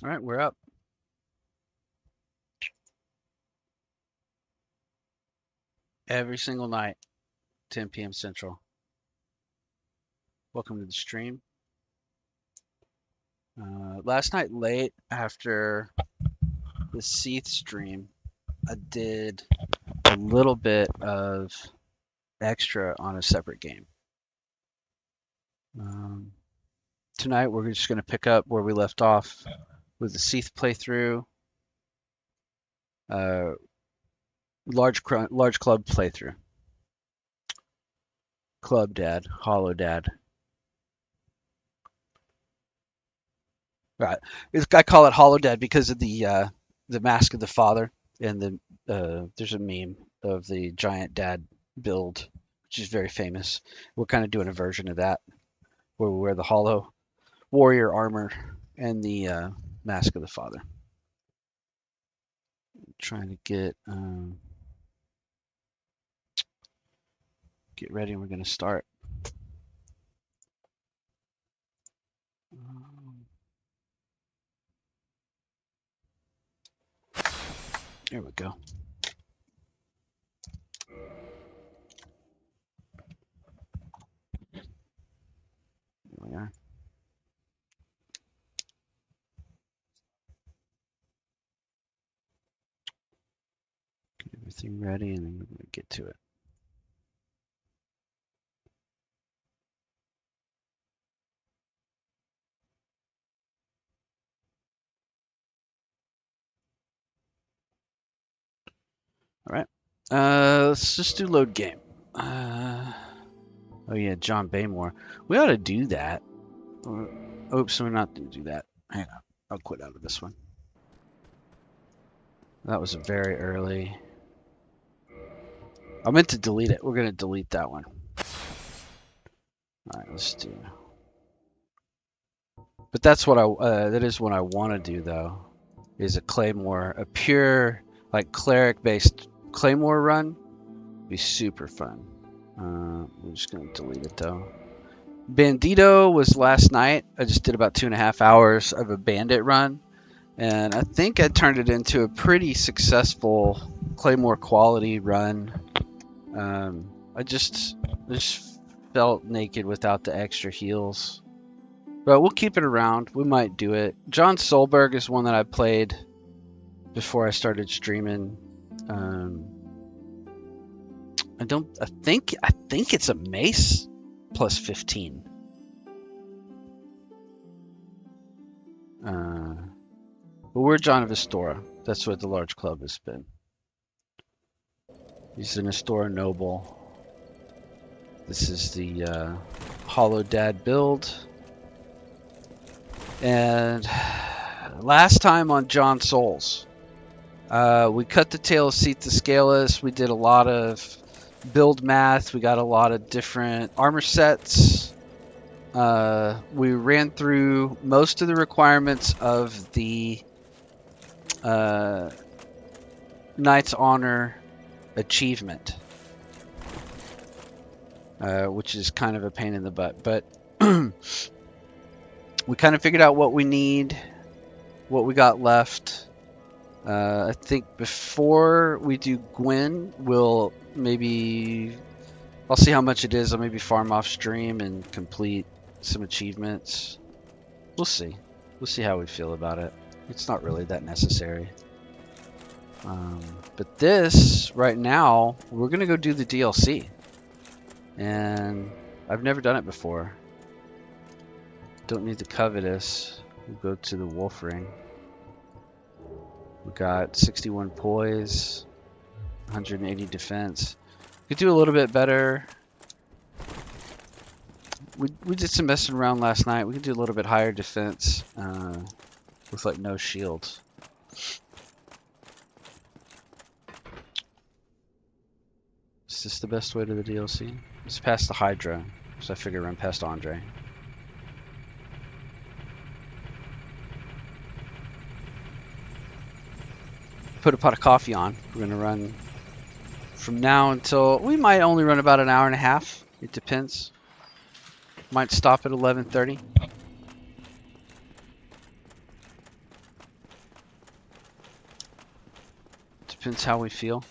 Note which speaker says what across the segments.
Speaker 1: All right, we're up. Every single night, 10 p.m. Central. Welcome to the stream. Last night late after the Seath stream, I did a little bit of extra on a separate game. Tonight we're just going to pick up where we left off with the Seath playthrough, large club playthrough. Club Dad, Hollow Dad. Right. I call it Hollow Dad because of the Mask of the Father, and there's a meme of the giant dad build, which is very famous. We're kind of doing a version of that, where we wear the Hollow Warrior armor and the Mask of the Father. Trying to get ready, and we're going to start. There we go. There we are. Get everything ready, and then we're going to get to it. All right. Let's just do load game. Oh yeah, John Baymore. We ought to do that. Oops, we're not going to do that. Hang on. I'll quit out of this one. That was very early. I meant to delete it. We're going to delete that one. All right, let's do. But that's what that is what I want to do though. Is a Claymore, a pure like cleric-based Claymore run. Be super fun. We're just going to delete it though. Bandito was last night. I just did about 2.5 hours of a bandit run, and I think I turned it into a pretty successful Claymore quality run. I just felt naked without the extra heals, but we'll keep it around. We might do it. John Solberg is one that I played before I started streaming. I think it's a mace plus 15. But we're John of Astora. That's what the large club has been. He's an Astora noble. This is the Hollow Dad build. And last time on John Souls, we cut the tail of Seath the Scaleless. We did a lot of build math. We got a lot of different armor sets. We ran through most of the requirements of the Knight's Honor achievement, which is kind of a pain in the butt. But we kind of figured out what we need, what we got left. I think before we do Gwyn, I'll see how much it is. I'll maybe farm off stream and complete some achievements. We'll see. We'll see how we feel about it. It's not really that necessary. But this, right now, we're going to go do the DLC. And I've never done it before. Don't need the Covetous. We'll go to the Wolf Ring. We got 61 poise, 180 defense. Could do a little bit better. We did some messing around last night. We could do a little bit higher defense with like no shields. Is this the best way to the DLC? It's past the Hydra, so I figure run past Andre. Put a pot of coffee on. We're gonna run from now until we might only run about an hour and a half. It depends. Might stop at 11:30. Depends how we feel.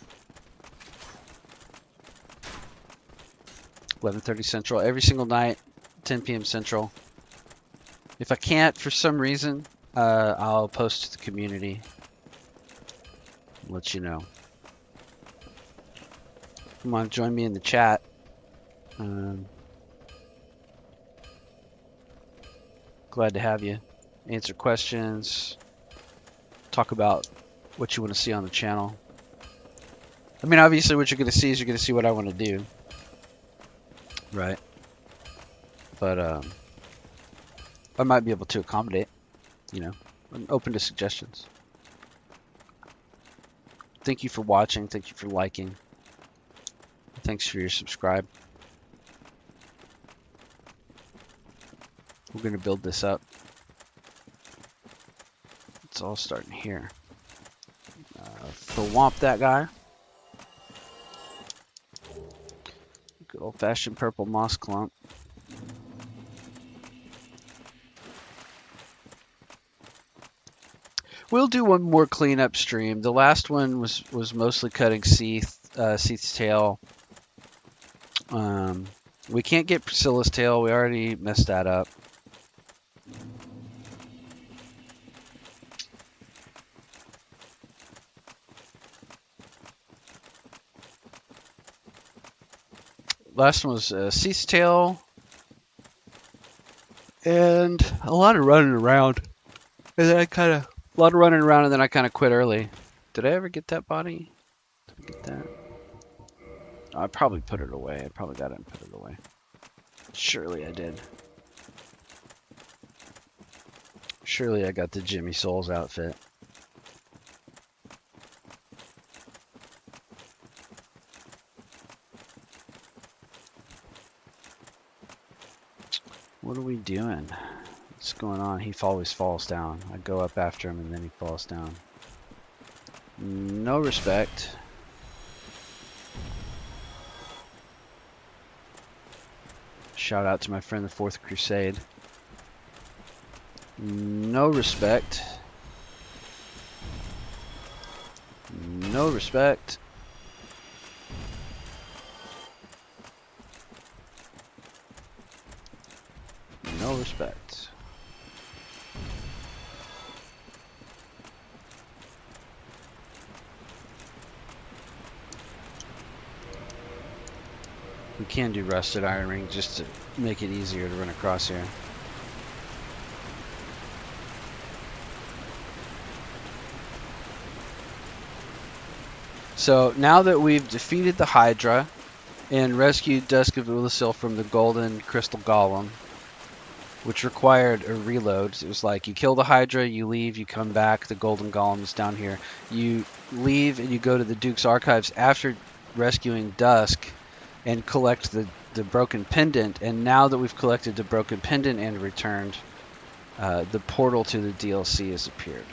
Speaker 1: 11:30 Central every single night, 10 p.m. Central. If I can't for some reason, I'll post to the community. Let you know. Come on, join me in the chat. Glad to have you. Answer questions. Talk about what you want to see on the channel. I mean, obviously what you're going to see is you're going to see what I want to do. Right? But I might be able to accommodate. You know, I'm open to suggestions. Thank you for watching. Thank you for liking. Thanks for your subscribe. We're going to build this up. It's all starting here. Thwomp that guy. Good old-fashioned purple moss clump. We'll do one more cleanup stream. The last one was mostly cutting Seath's tail. We can't get Priscilla's tail. We already messed that up. Last one was Seath's tail. And a lot of running around. And then a lot of running around, and then I kind of quit early. Did I ever get that body? Did I get that? Oh, I probably put it away. I probably got it and put it away. Surely I did. Surely I got the Jimmy Souls outfit. What are we doing? What's going on? He always falls down. I go up after him and then he falls down. No respect. Shout out to my friend the Fourth Crusade. No respect. No respect. No respect. We can do rusted iron ring just to make it easier to run across here. So now that we've defeated the Hydra and rescued Dusk of Oolacile from the golden crystal golem, which required a reload. It was like you kill the Hydra, you leave, you come back, the golden golem is down here. You leave and you go to the Duke's Archives after rescuing Dusk and collect the broken pendant. And now that we've collected the broken pendant and returned, the portal to the DLC has appeared.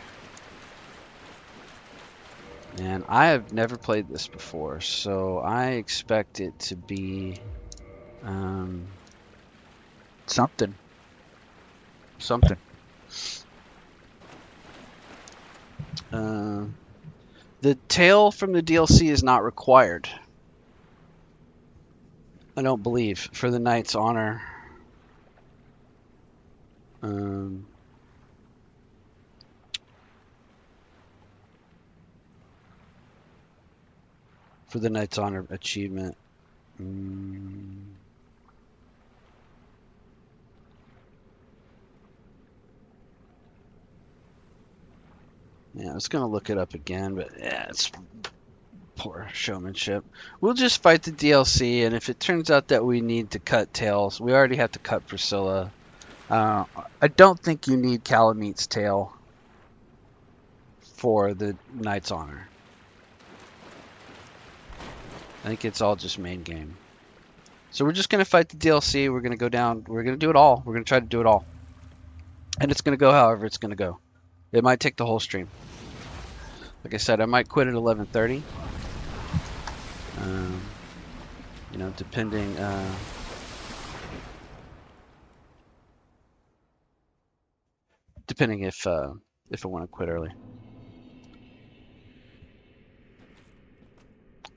Speaker 1: And I have never played this before, so I expect it to be something. Something. The tail from the DLC is not required. I don't believe, for the Knight's Honor. For the Knight's Honor achievement. Yeah, I was going to look it up again, but yeah, it's poor showmanship. We'll just fight the DLC, and if it turns out that we need to cut tails, we already have to cut Priscilla. I don't think you need Calameet's tail for the Knight's Honor. I think it's all just main game. So we're just going to fight the DLC. We're going to go down. We're going to do it all. We're going to try to do it all. And it's going to go however it's going to go. It might take the whole stream. Like I said, I might quit at 11:30. You know, depending. Depending if I want to quit early.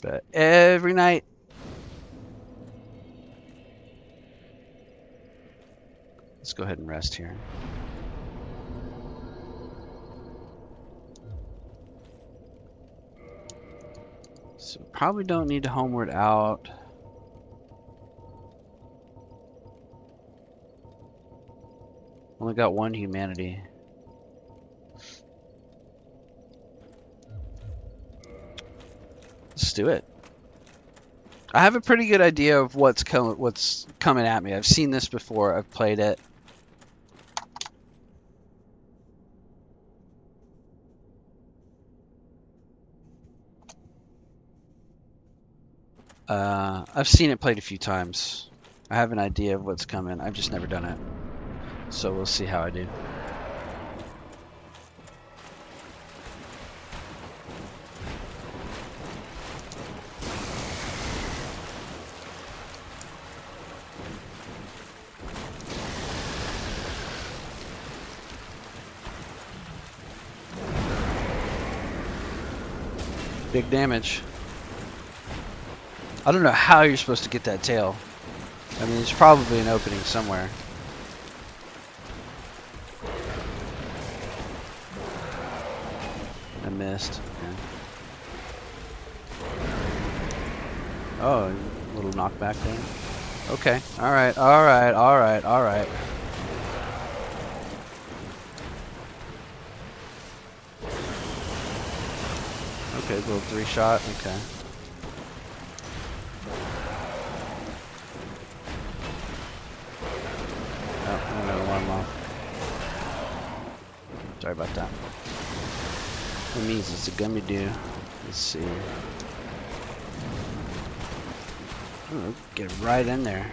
Speaker 1: But every night. Let's go ahead and rest here. So probably don't need to homeward out. Only got one humanity. Let's do it. I have a pretty good idea of what's coming at me. I've seen this before. I've played it. I've seen it played a few times. I have an idea of what's coming. I've just never done it. So we'll see how I do. Big damage. I don't know how you're supposed to get that tail. I mean, there's probably an opening somewhere. I missed. Okay. Oh, a little knockback there. Okay. Alright, alright, alright, alright. Okay, little 3-shot. Okay. Oh, I'm gonna alarm off. Sorry about that. It means it's a gummy do. Let's see. Ooh, get right in there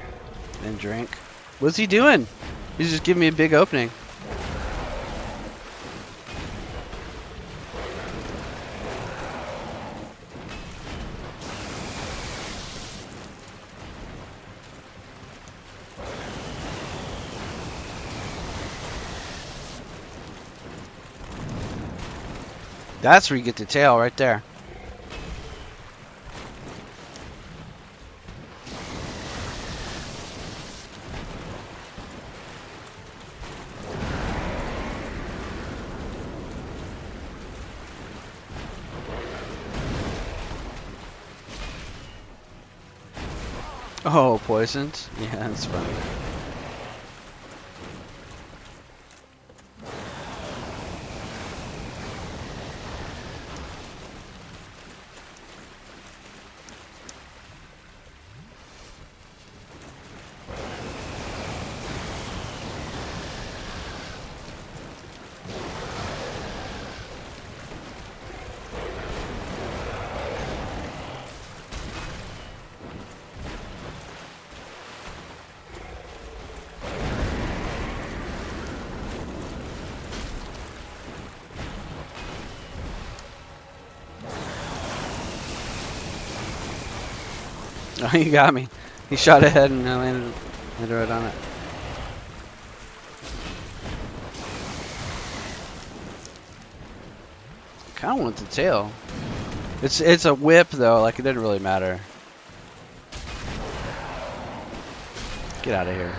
Speaker 1: and drink. What's he doing? He's just giving me a big opening. That's where you get the tail right there. Oh, poisoned? Yeah, that's funny. Oh, he got me. He shot ahead and I landed right on it. Kind of want the tail. It's a whip though. Like it didn't really matter. Get out of here.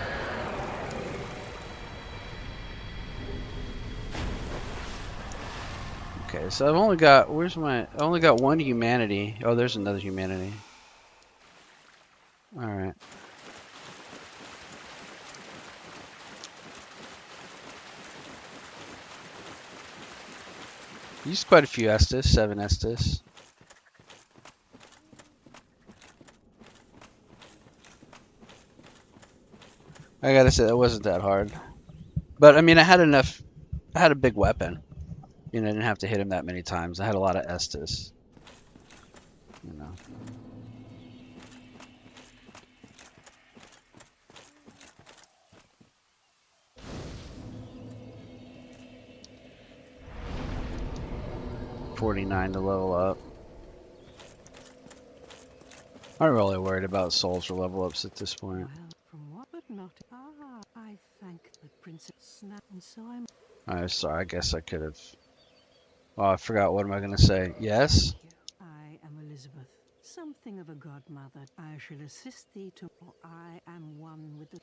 Speaker 1: Okay, so I've only got I only got one humanity. Oh, there's another humanity. All right. Used quite a few Estus, 7 Estus. I gotta say that wasn't that hard. But I mean, I had a big weapon. You know, I didn't have to hit him that many times. I had a lot of Estus. You know. $49 to level up. I'm not really worried about souls or level ups at this point.
Speaker 2: I thank the princess Snap, and so I'm.
Speaker 1: I'm sorry. I guess I could have. Oh, I forgot. What am I gonna say? Yes.
Speaker 2: I am Elizabeth, something of a godmother. I shall assist thee to. I am one with the.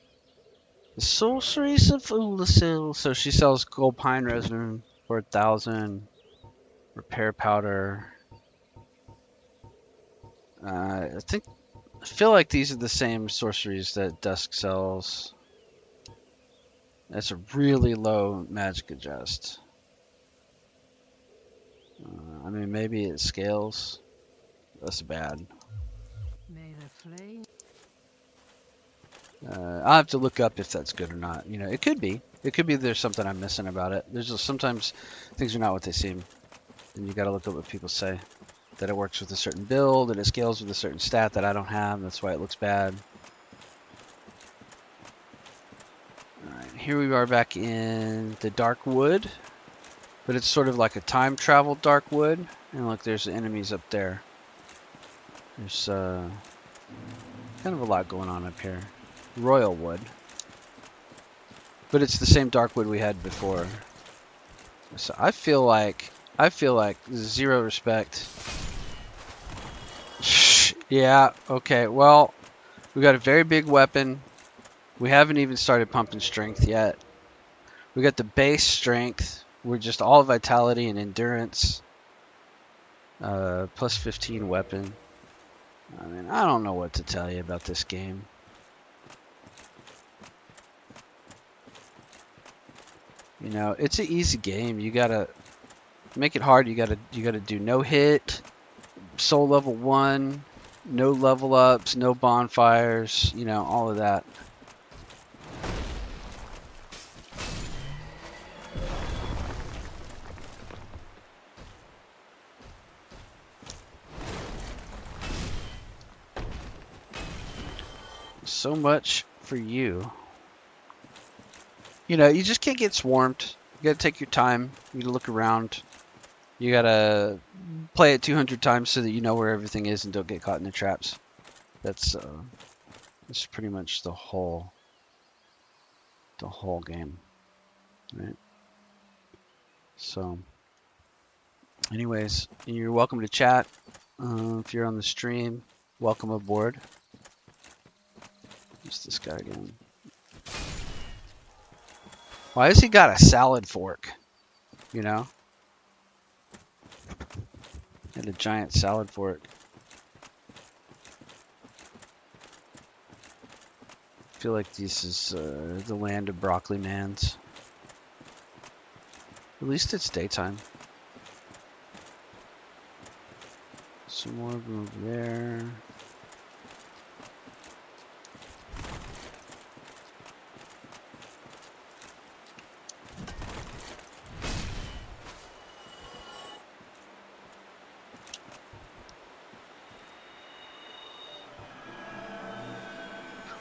Speaker 1: The sorceries of Oolacile. So she sells gold pine resin for 1,000. Repair powder. I feel like these are the same sorceries that Dusk sells. That's a really low magic adjust. I mean, maybe it scales. That's bad.
Speaker 2: May the flame.
Speaker 1: I'll have to look up if that's good or not. You know, it could be. It could be there's something I'm missing about it. There's just sometimes things are not what they seem. And you got to look at what people say. That it works with a certain build, and it scales with a certain stat that I don't have. That's why it looks bad. Alright, here we are back in the Dark Wood. But it's sort of like a time travel Dark Wood. And look, there's enemies up there. There's kind of a lot going on up here. Royal Wood. But it's the same Dark Wood we had before. So I feel like zero respect. Yeah, okay, well, we got a very big weapon. We haven't even started pumping strength yet. We got the base strength. We're just all vitality and endurance. Plus 15 weapon. I mean, I don't know what to tell you about this game. You know, it's an easy game. You gotta make it hard. You gotta do no hit, soul level 1, no level ups, no bonfires. You know, all of that. So much for you. You know, you just can't get swarmed. You gotta take your time. You gotta look around. You gotta play it 200 times so that you know where everything is and don't get caught in the traps. That's pretty much the whole game, right? So, anyways, you're welcome to chat. If you're on the stream, welcome aboard. Who's this guy again? Why has he got a salad fork? You know? And a giant salad fork. I feel like this is the land of broccoli mans. At least it's daytime. Some more of them over there.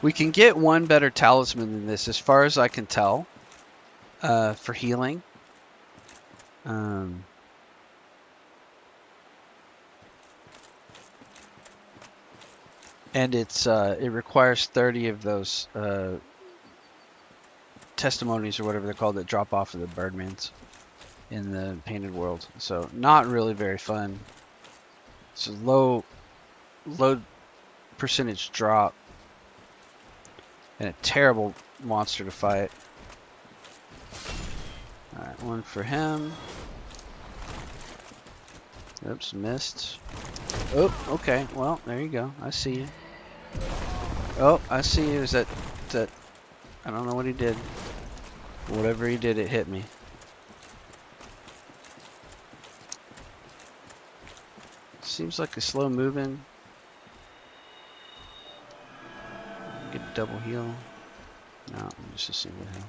Speaker 1: We can get one better talisman than this, as far as I can tell, for healing. And it requires 30 of those testimonies or whatever they're called that drop off of the Birdmans in the painted world. So not really very fun. It's a low percentage drop. And a terrible monster to fight. Alright, one for him. Oops, missed. Oh, okay. Well, there you go. I see you. Oh, I see you. Is that... I don't know what he did. Whatever he did, it hit me. Seems like a slow moving. Get a double heal. No, just a single heal.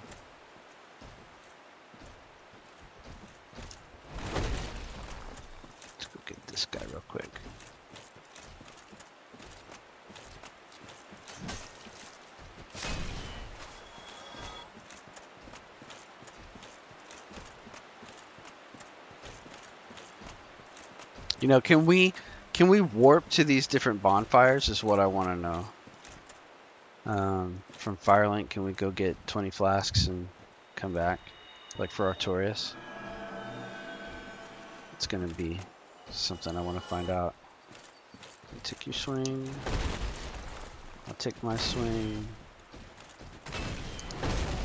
Speaker 1: Let's go get this guy real quick. You know, can we warp to these different bonfires is what I want to know. From Firelink, can we go get 20 flasks and come back? Like for Artorias? It's going to be something I want to find out. You take your swing. I'll take my swing.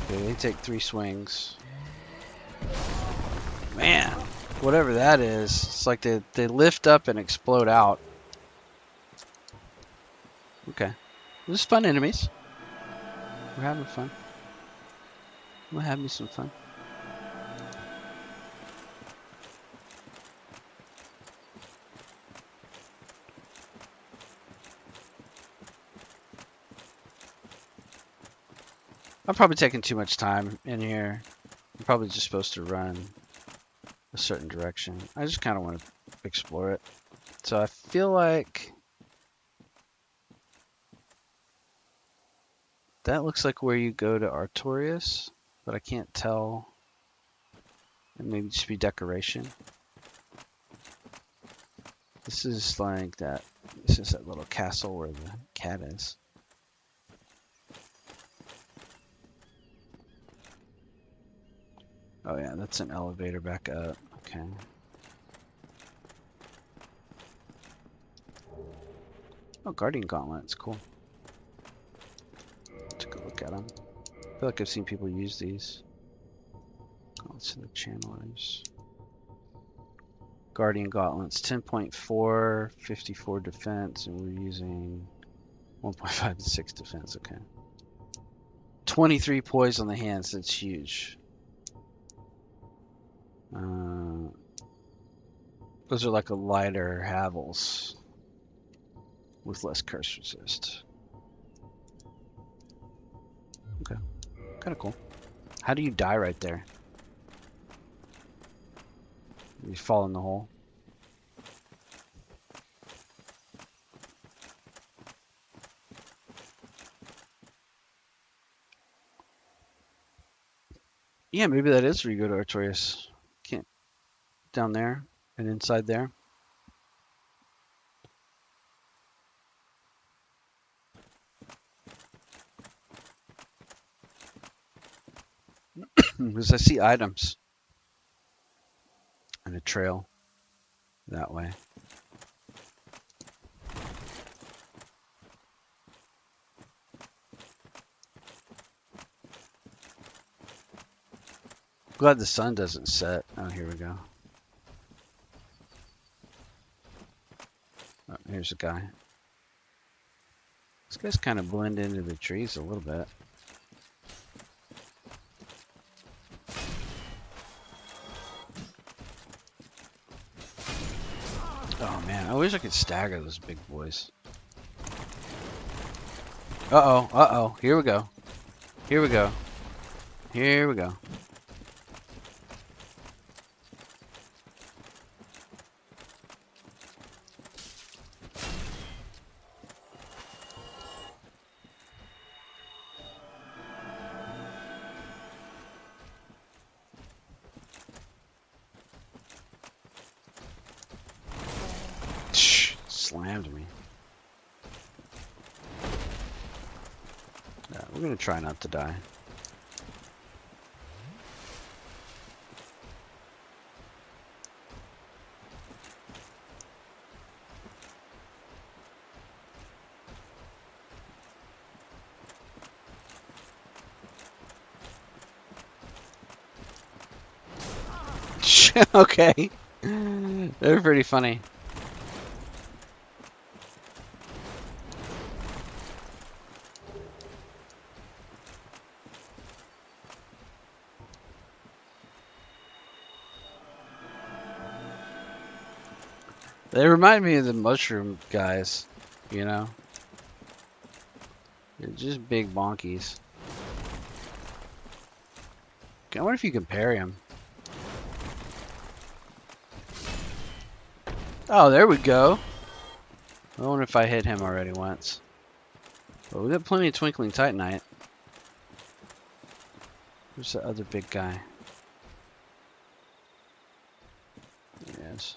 Speaker 1: Okay, they take 3 swings. Man, whatever that is, it's like they lift up and explode out. Okay. This is fun, enemies. We're having fun. We'll have me some fun. I'm probably taking too much time in here. I'm probably just supposed to run a certain direction. I just kind of want to explore it. So I feel like that looks like where you go to Artorias, but I can't tell. It may just be decoration. This is like that. This is that little castle where the cat is. Oh yeah, that's an elevator back up. Okay. Oh, Guardian Gauntlets, cool. Take a look at them. I feel like I've seen people use these. Gauntlets to the channelers. Guardian Gauntlets, 10.4, 54 defense, and we're using 1.5 to 6 defense. Okay. 23 poise on the hands, that's huge. Those are like a lighter Havels with less curse resist. Okay, kind of cool. How do you die right there? You fall in the hole. Yeah, maybe that is where you go to Artorias. Can't down there and inside there. Because I see items and a trail that way. Glad the sun doesn't set. Oh, here we go. Oh, here's a guy. These guys kind of blend into the trees a little bit. Oh man, I wish I could stagger those big boys. Uh-oh, uh-oh. Here we go. Here we go. Here we go. Slammed me. Yeah, we're gonna try not to die. Okay. They're pretty funny. They remind me of the mushroom guys, you know? They're just big bonkies. I wonder if you can parry them. Oh, there we go. I wonder if I hit him already once. But we got plenty of Twinkling Titanite. Where's the other big guy? There he is.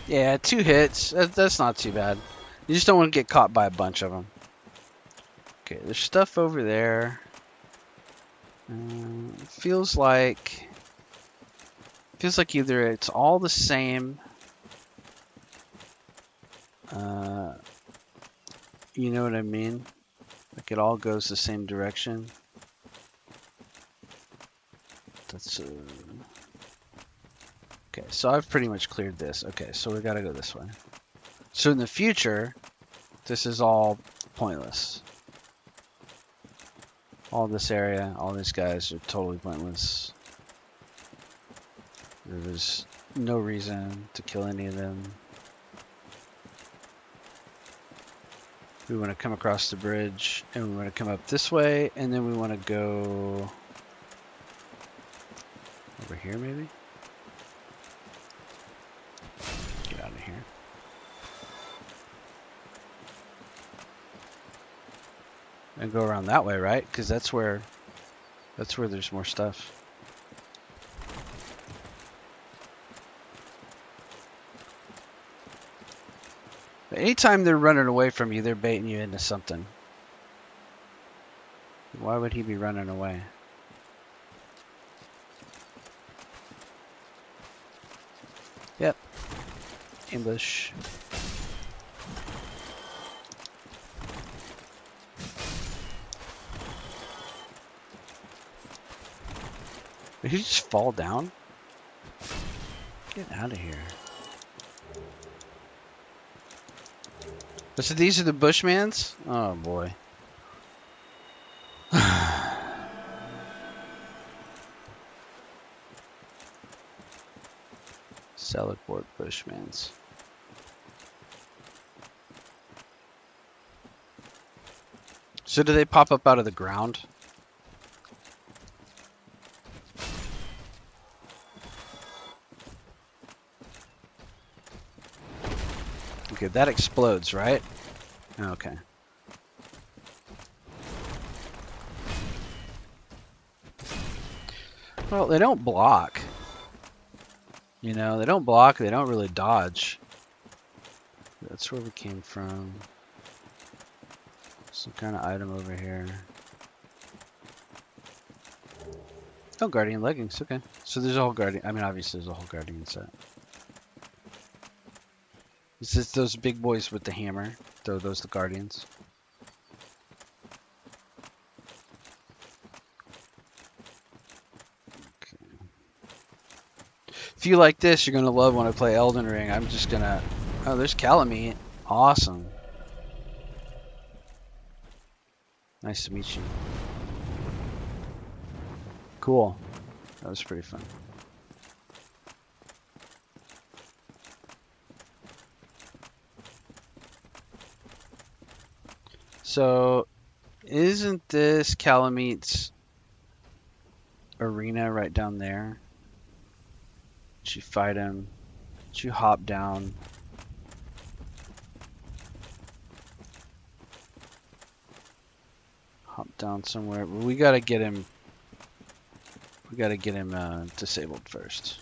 Speaker 1: Yeah, 2 hits. That's not too bad. You just don't want to get caught by a bunch of them. Okay, there's stuff over there. Feels like either it's all the same. You know what I mean? Like it all goes the same direction. That's okay. So I've pretty much cleared this. Okay, so we gotta go this way. So in the future, this is all pointless. All this area, all these guys are totally pointless. There's no reason to kill any of them. We want to come across the bridge, and we want to come up this way, and then we want to go over here, maybe? Get out of here. And go around that way, right? Because that's where there's more stuff. But anytime they're running away from you, they're baiting you into something. Why would he be running away? Yep. Ambush. Did he just fall down? Get out of here. So these are the Bushmans? Oh boy. Celeport Bushmans. So do they pop up out of the ground? Okay, that explodes, right? Okay. Well, they don't block. You know, they don't block, they don't really dodge. That's where we came from. Some kind of item over here. Oh, Guardian leggings, okay. So there's a whole Guardian, I mean obviously there's a whole Guardian set. Is this those big boys with the hammer? Those the Guardians? Okay. If you like this, you're gonna love when I play Elden Ring. I'm just gonna... Oh, there's Calamite. Awesome. Nice to meet you. Cool. That was pretty fun. So, isn't this Calamite's arena right down there? Did you fight him? Did you hop down? Hop down somewhere. We gotta get him. We gotta get him disabled first.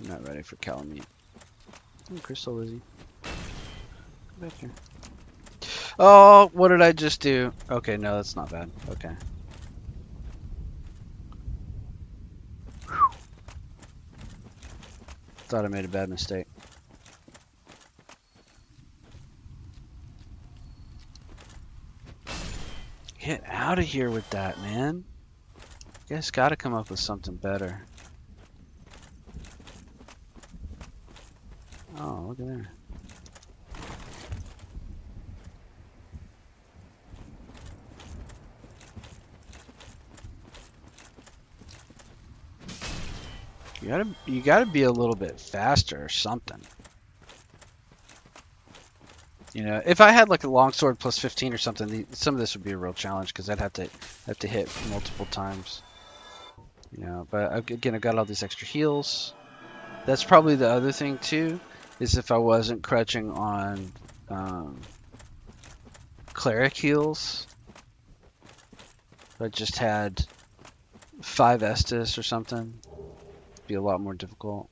Speaker 1: I'm not ready for Calamite. Oh, Crystal Lizzie. Come back here. Oh, what did I just do? Okay, no, that's not bad. Okay. Whew. Thought I made a bad mistake. Get out of here with that, man. You guys gotta come up with something better. Oh, look at there. You gotta be a little bit faster or something. You know, if I had like a longsword plus 15 or something, some of this would be a real challenge because I'd have to hit multiple times. You know, but again, I got all these extra heals. That's probably the other thing too, is if I wasn't crutching on cleric heals, if I just had 5 Estus or something, it'd be a lot more difficult.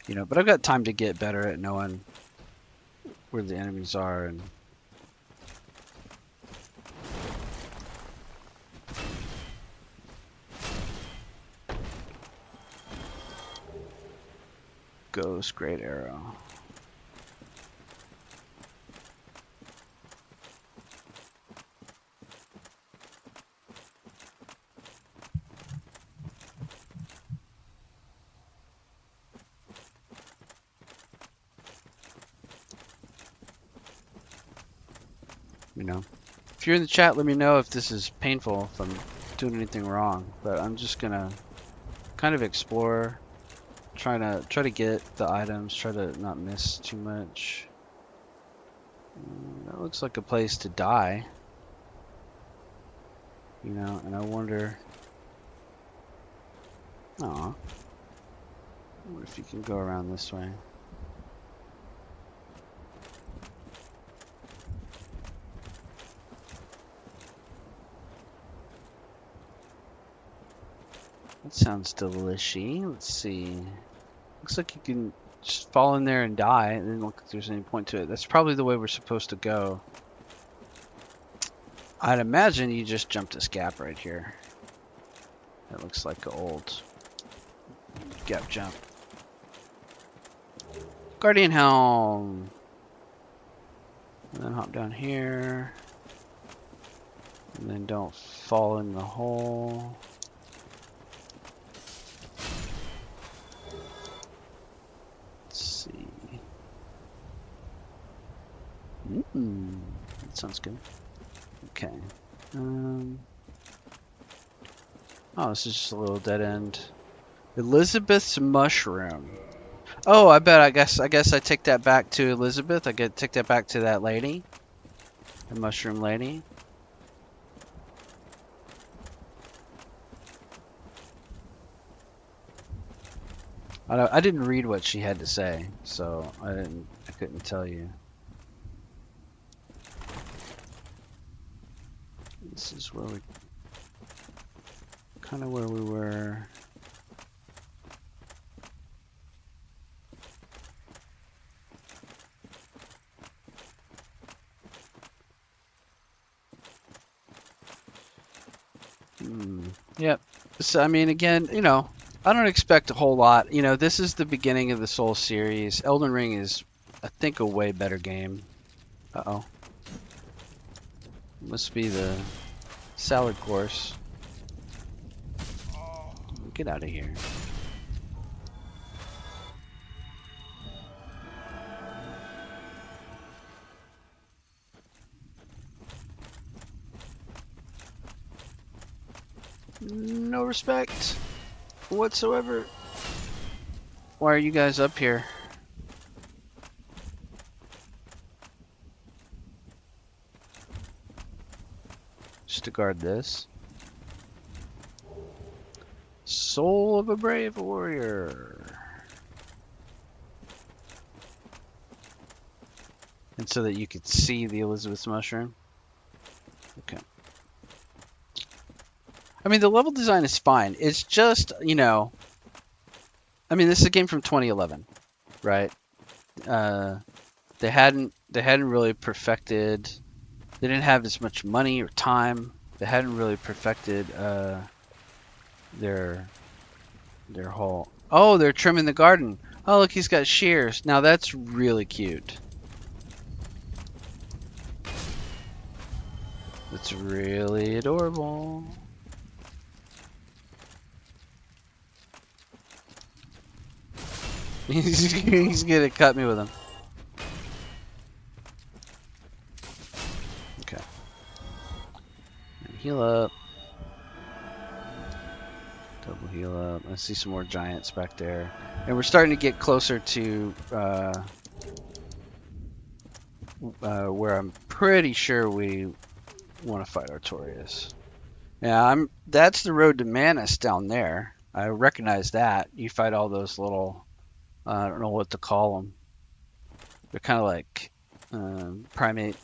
Speaker 1: You know, but I've got time to get better at knowing where the enemies are and Ghost Great Arrow. You know, if you're in the chat, let me know if this is painful, if I'm doing anything wrong. But I'm just gonna kind of explore, try to get the items, try to not miss too much. That looks like a place to die. You know, and I wonder. Aw. I wonder if you can go around this way. That sounds delicious. Let's see. Looks like you can just fall in there and die. It doesn't look like there's any point to it. That's probably the way we're supposed to go. I'd imagine you just jump this gap right here. That looks like an old gap jump. Guardian Helm. And then hop down here. And then don't fall in the hole. Let's see. That sounds good. Okay. Oh, this is just a little dead end. Elizabeth's mushroom. Oh, I guess I take that back to Elizabeth. Take that back to that lady. The mushroom lady. I didn't read what she had to say, so I couldn't tell you. This is where we kind of where we were. Yep. So, I mean, again, you know, I don't expect a whole lot. You know, this is the beginning of the Soul series. Elden Ring is, I think, a way better game. Uh-oh. Must be the salad course. Get out of here. No respect whatsoever. Why are you guys up here? Just to guard this. Soul of a brave warrior. And so that you could see the Elizabeth's mushroom. Okay. I mean, the level design is fine. It's just, you know, I mean, this is a game from 2011, right? They hadn't really perfected. They didn't have as much money or time. They hadn't really perfected their whole. Oh, they're trimming the garden. Oh, look, he's got shears. Now that's really cute. That's really adorable. He's gonna cut me with him. Okay. And heal up. Double heal up. I see some more giants back there. And we're starting to get closer to where I'm pretty sure we want to fight Artorias. Yeah, that's the road to Manus down there. I recognize that. You fight all those little, I don't know what to call them. They're kind of like primate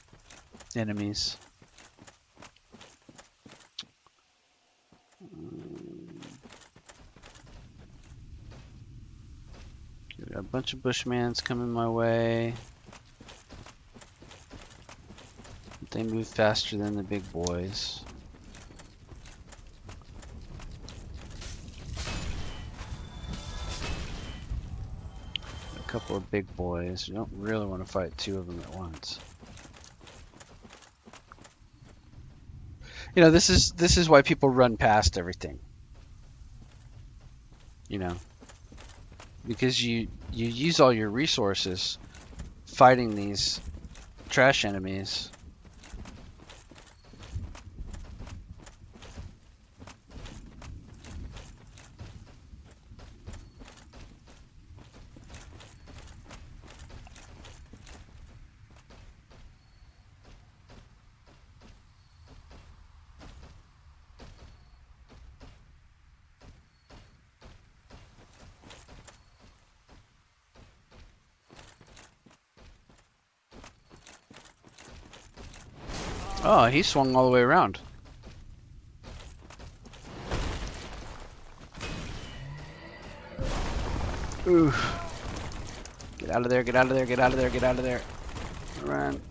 Speaker 1: enemies. Get Got a bunch of bushmans coming my way. They move faster than the big boys. A couple of big boys. You don't really want to fight two of them at once. You know, this is why people run past everything. You know, because you use all your resources fighting these trash enemies. Oh, he swung all the way around. Oof. Get out of there, get out of there, get out of there, get out of there. Run.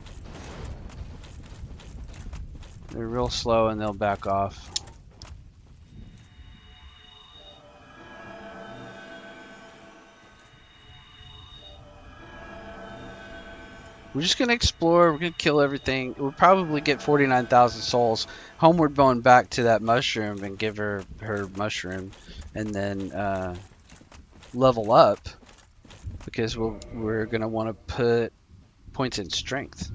Speaker 1: They're real slow and they'll back off. We're just going to explore. We're going to kill everything. We'll probably get 49,000 souls. Homeward Bone back to that mushroom and give her mushroom. And then level up. Because we're going to want to put points in strength.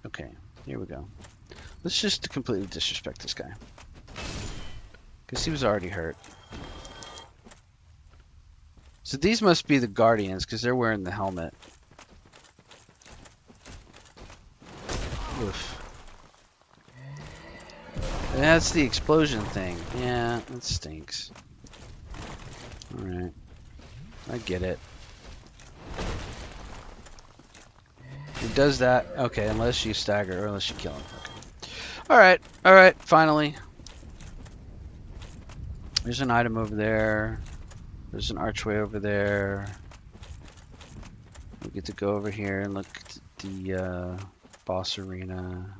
Speaker 1: Okay, here we go. Let's just completely disrespect this guy. Because he was already hurt. So these must be the Guardians, because they're wearing the helmet. Oof. And that's the explosion thing. Yeah, that stinks. Alright. I get it. It does that. Okay, unless you stagger or unless you kill him. Okay. Alright, alright, finally. There's an item over there. There's an archway over there. We get to go over here and look at the boss arena.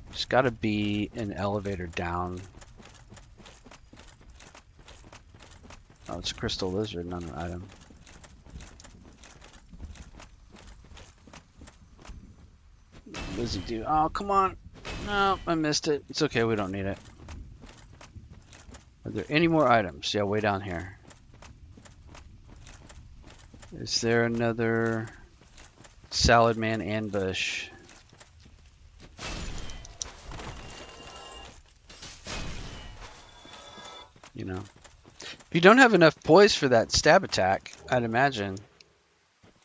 Speaker 1: There's got to be an elevator down. Oh, it's a crystal lizard, not an item. What does he do? Oh, come on. No, I missed it. It's okay, we don't need it. Are there any more items? Yeah, way down here. Is there another Salad Man ambush? You know. If you don't have enough poise for that stab attack, I'd imagine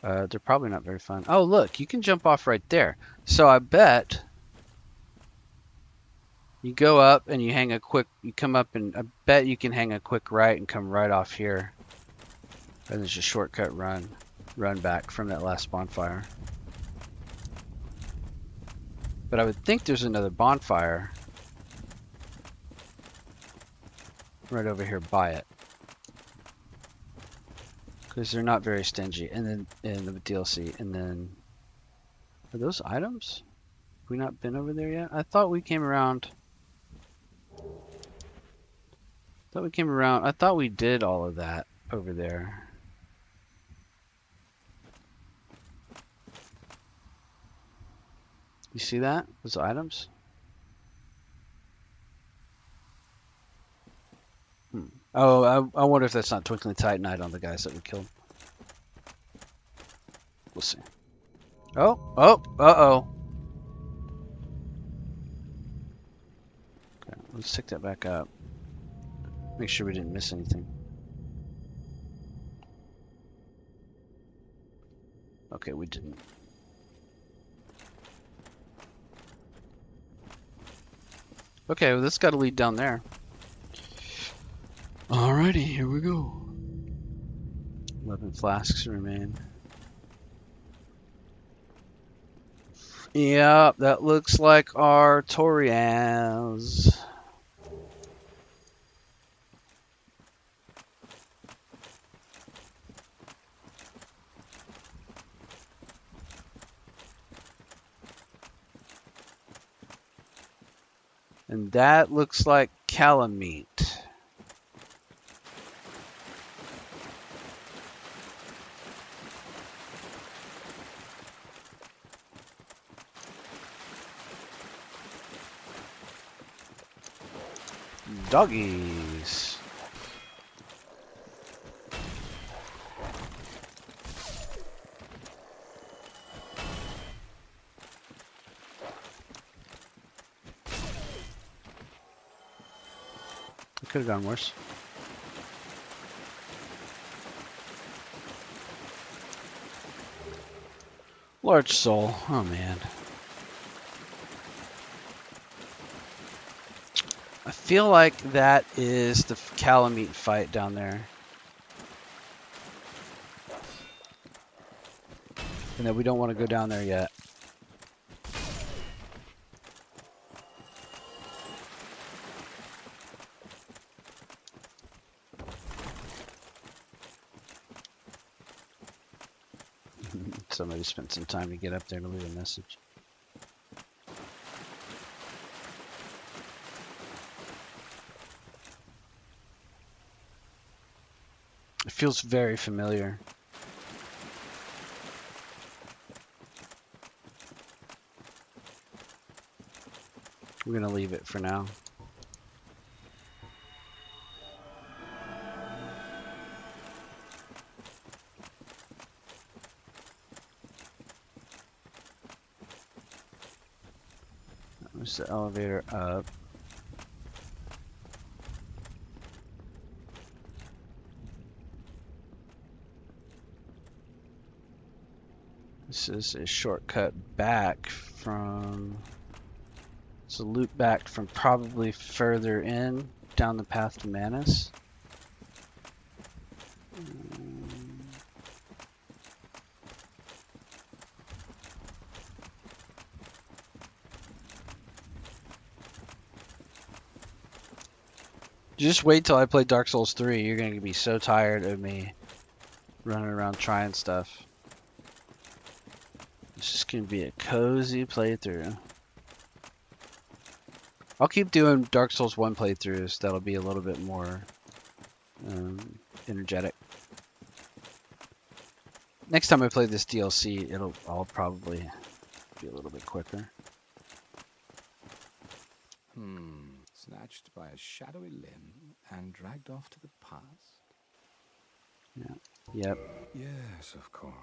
Speaker 1: they're probably not very fun. Oh, look, you can jump off right there. So I bet you go up and you hang a quick, you come up and I bet you can hang a quick right and come right off here. And there's a shortcut run back from that last bonfire. But I would think there's another bonfire right over here by it. Because they're not very stingy. And then in the DLC, and then are those items? Have we not been over there yet? I thought we came around. I thought we did all of that over there. You see that? Those items? Oh, I wonder if that's not Twinkling Titanite on the guys that we killed. We'll see. Oh, uh-oh. Okay, let's take that back up. Make sure we didn't miss anything. Okay, we didn't. Okay, well, this got to lead down there. Alrighty, here we go. 11 flasks remain. Yep, that looks like Artorias. And that looks like calamite. Doggies. It could have gone worse. Large soul. Oh man. I feel like that is the calamite fight down there. And that we don't want to go down there yet. Somebody spent some time to get up there to leave a message. It feels very familiar. We're gonna leave it for now. There's the elevator up. This is a shortcut back from... It's a loop back from probably further in, down the path to Manus. Just wait till I play Dark Souls 3. You're going to be so tired of me running around trying stuff. It's just going to be a cozy playthrough. I'll keep doing Dark Souls 1 playthroughs. That'll be a little bit more energetic. Next time I play this DLC, I'll probably be a little bit quicker.
Speaker 3: Snatched by a shadowy limb and dragged off to the past.
Speaker 1: Yeah. Yep.
Speaker 3: Yes, of course.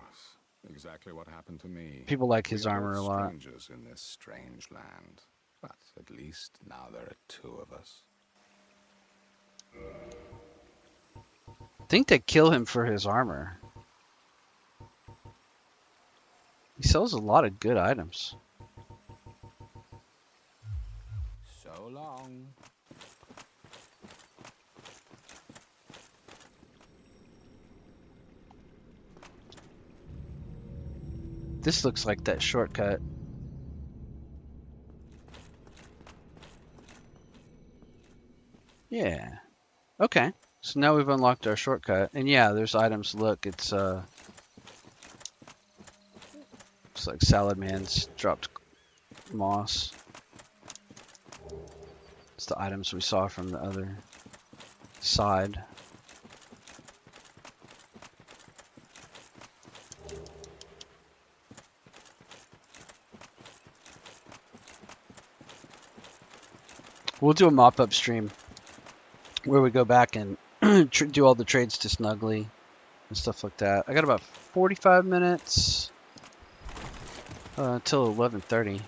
Speaker 3: Exactly what happened to me.
Speaker 1: People like his
Speaker 3: We are
Speaker 1: armor a
Speaker 3: both
Speaker 1: lot.
Speaker 3: strangers in this strange land, but at least now there are two of us.
Speaker 1: I think they kill him for his armor. He sells a lot of good items.
Speaker 3: So long.
Speaker 1: This looks like that shortcut. Yeah. Okay. So now we've unlocked our shortcut. And yeah, there's items. Look, it's like Salad Man's dropped moss. It's the items we saw from the other side. We'll do a mop-up stream where we go back and do all the trades to Snuggly and stuff like that. I got about 45 minutes until 11:30.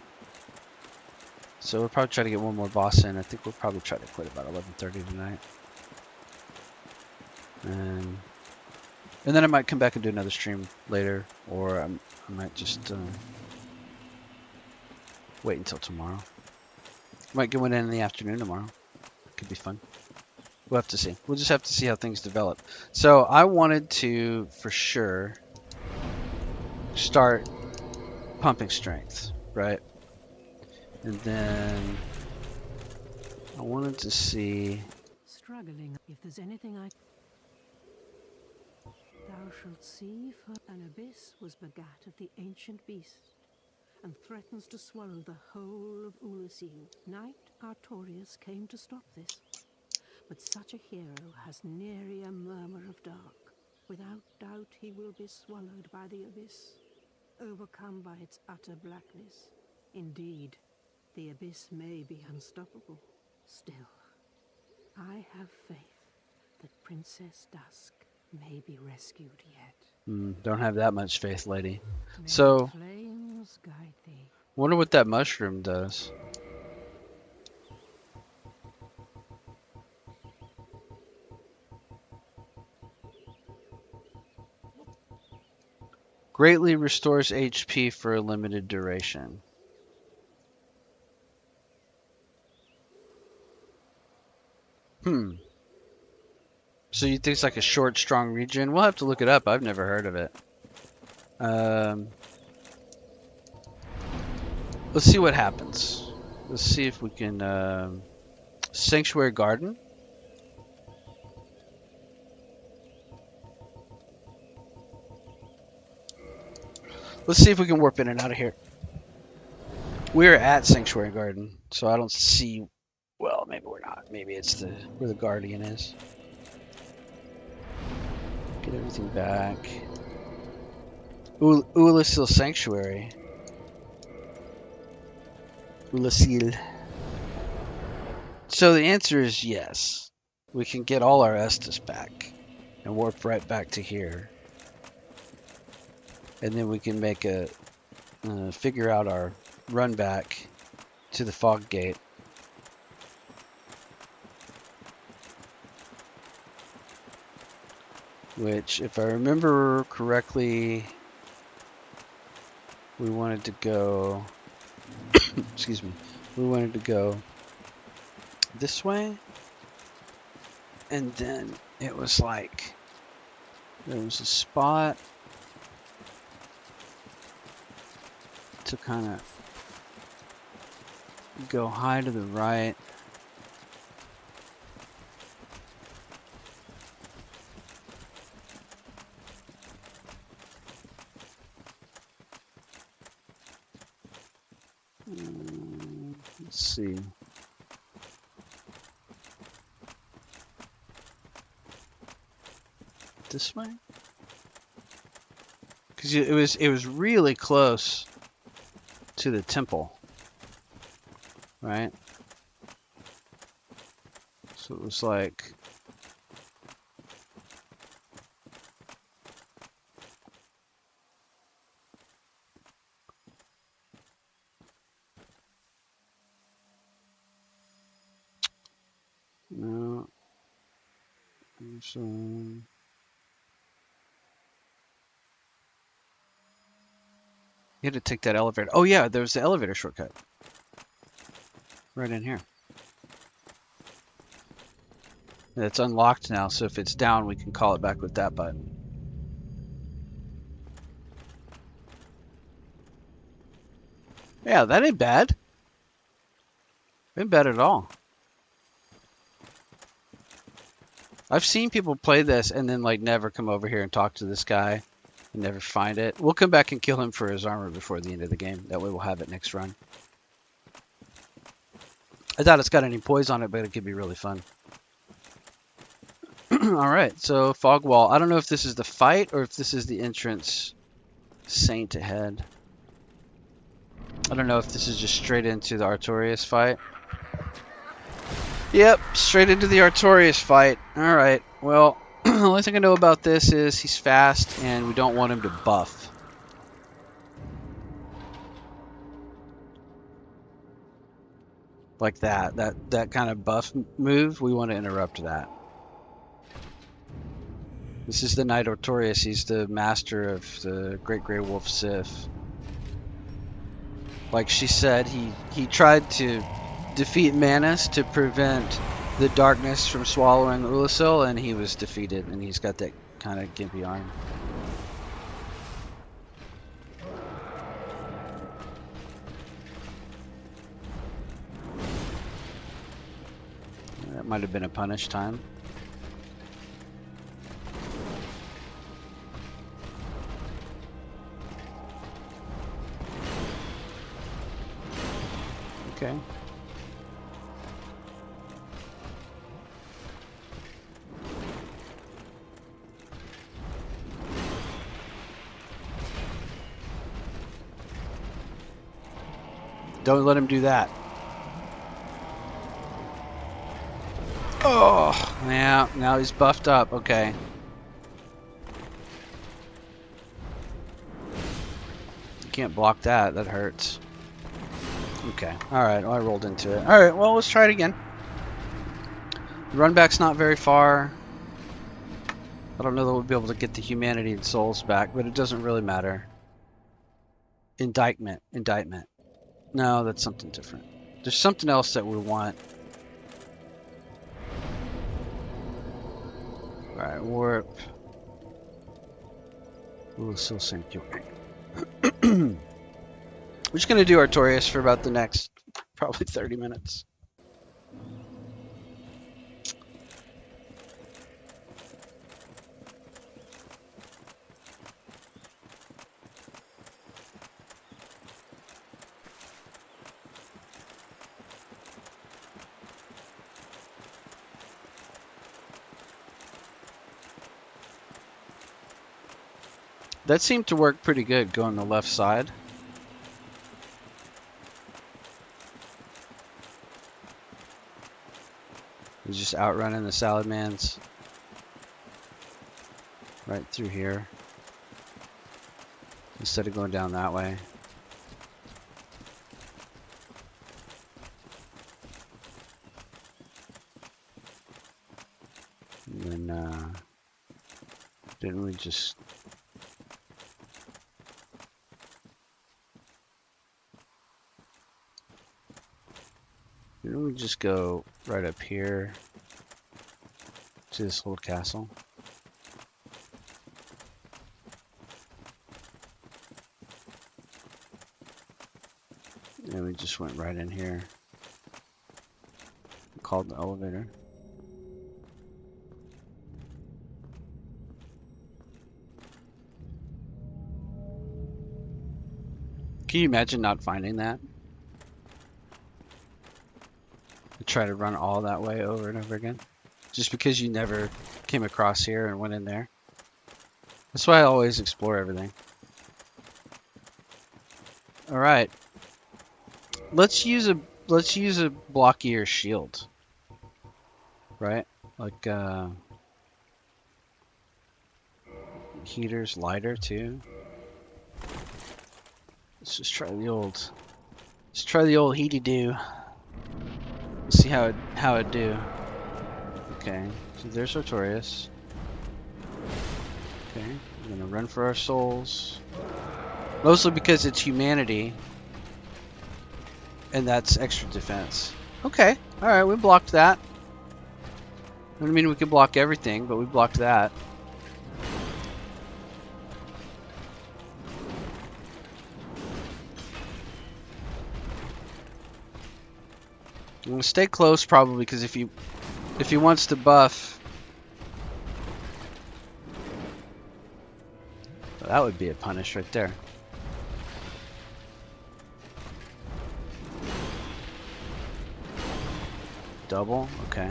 Speaker 1: So we'll probably try to get one more boss in. I think we'll probably try to quit about 11:30 tonight. And then I might come back and do another stream later, or I might just wait until tomorrow. Might get one in the afternoon tomorrow. Could be fun. We'll have to see. We'll just have to see how things develop. So I wanted to, for sure, start pumping strength, right? And then I wanted to see...
Speaker 2: Struggling, if there's anything I... Thou shalt see, for an abyss was begat of the ancient beast. and threatens to swallow the whole of Oolacile. Knight Artorias came to stop this, but such a hero has nary a murmur of dark. Without doubt he will be swallowed by the abyss, overcome by its utter blackness. Indeed, the abyss may be unstoppable. Still, I have faith that Princess Dusk may be rescued yet.
Speaker 1: Don't have that much faith, lady.
Speaker 2: May
Speaker 1: So,
Speaker 2: flames guide thee.
Speaker 1: wonder what that mushroom does. Greatly restores HP for a limited duration. So you think it's like a short, strong regen? We'll have to look it up. I've never heard of it. Let's see what happens. Let's see if we can... Sanctuary Garden. Let's see if we can warp in and out of here. We're at Sanctuary Garden, so I don't see... Well, maybe we're not. Maybe it's where the Guardian is. Get everything back. Oolacile Sanctuary. Oolacile. So the answer is yes. We can get all our Estus back and warp right back to here. And then we can make a figure out our run back to the fog gate. Which, if I remember correctly, we wanted to go, excuse me, we wanted to go this way, and then it was like, there was a spot to kind of go high to the right. Let's see. This way? Because it was really close to the temple, right? So it was like, no. So you had to take that elevator. Oh yeah, there was the elevator shortcut. Right in here. It's unlocked now, so if it's down, we can call it back with that button. Yeah, that ain't bad. Ain't bad at all. I've seen people play this and then like never come over here and talk to this guy and never find it. We'll come back and kill him for his armor before the end of the game. That way we'll have it next run. I doubt it's got any poise on it, but it could be really fun. Alright, so fog wall. I don't know if this is the fight or if this is the entrance saint ahead. I don't know if this is just straight into the Artorias fight. Yep, straight into the Artorias fight. Alright, well, the only thing I know about this is he's fast and we don't want him to buff. Like that kind of buff move, we want to interrupt that. This is the Knight Artorias, he's the master of the Great Grey Wolf Sith. Like she said, he tried to defeat Manus to prevent the darkness from swallowing Oolacile, and he was defeated, and he's got that kind of gimpy arm. That might have been a punish time. Okay. Don't let him do that. Oh, yeah, now he's buffed up. Okay. You can't block that. That hurts. Okay. Alright, well, I rolled into it. Alright, well, let's try it again. The run back's not very far. I don't know that we'll be able to get the humanity and souls back, but it doesn't really matter. Indictment. Indictment. No, that's something different. There's something else that we want. Alright, warp. Oolacile Sanctuary. We're just going to do Artorias for about the next probably 30 minutes. That seemed to work pretty good going the left side. He's just outrunning the salad mans right through here instead of going down that way. And then didn't we just go right up here to this little castle? And we just went right in here. Called the elevator. Can you imagine not finding that? Try to run all that way over and over again just because you never came across here and went in there. That's why I always explore everything. All right, let's use a blockier shield, right? Like heater's lighter too. Let's just try the old heaty do. See how it do. Okay, so there's Artorias. Okay, we're gonna run for our souls. Mostly because it's humanity. And that's extra defense. Okay, alright, we blocked that. I don't mean we could block everything, but we blocked that. I'm gonna stay close probably because if he wants to buff, well, that would be a punish right there. Double? Okay.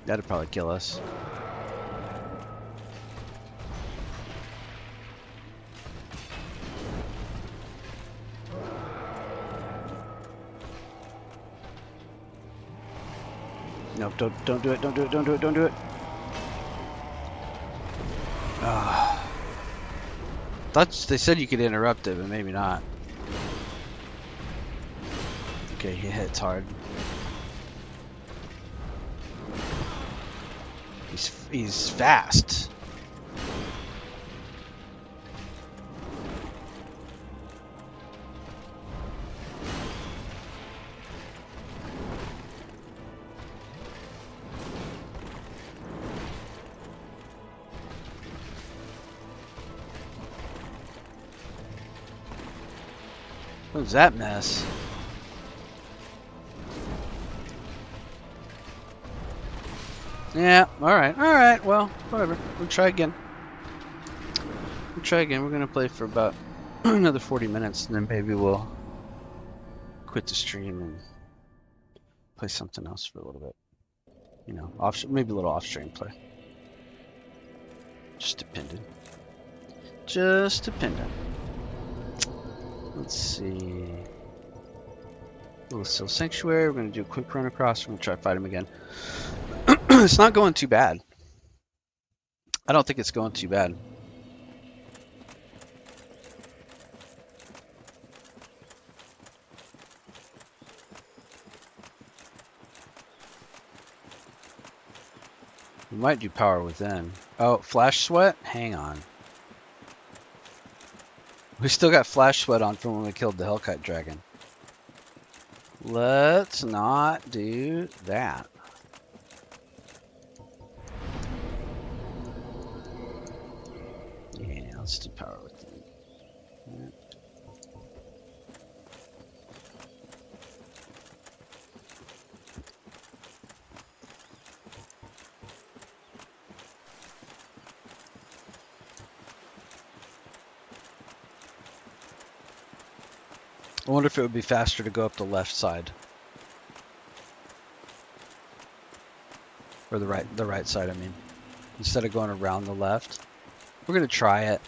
Speaker 1: That'd probably kill us. Nope, don't do it, don't do it, don't do it, don't do it. Thought they said you could interrupt it, but maybe not. Okay, he hits hard. He's fast. What's that mess? Yeah, alright, well, whatever. We'll try again. We're gonna play for about another 40 minutes, and then maybe we'll quit the stream and play something else for a little bit. You know, maybe a little off-stream play. Just depending. Let's see. Oolacile Sanctuary. We're gonna do a quick run across. We're gonna try to fight him again. It's not going too bad. I don't think it's going too bad. We might do Power Within. Oh, Flash Sweat? Hang on. We still got Flash Sweat on from when we killed the Hellkite Dragon. Let's not do that. Yeah, let's do Power Within. Yeah. I wonder if it would be faster to go up the left side. Or the right side, I mean. Instead of going around the left. We're gonna try it.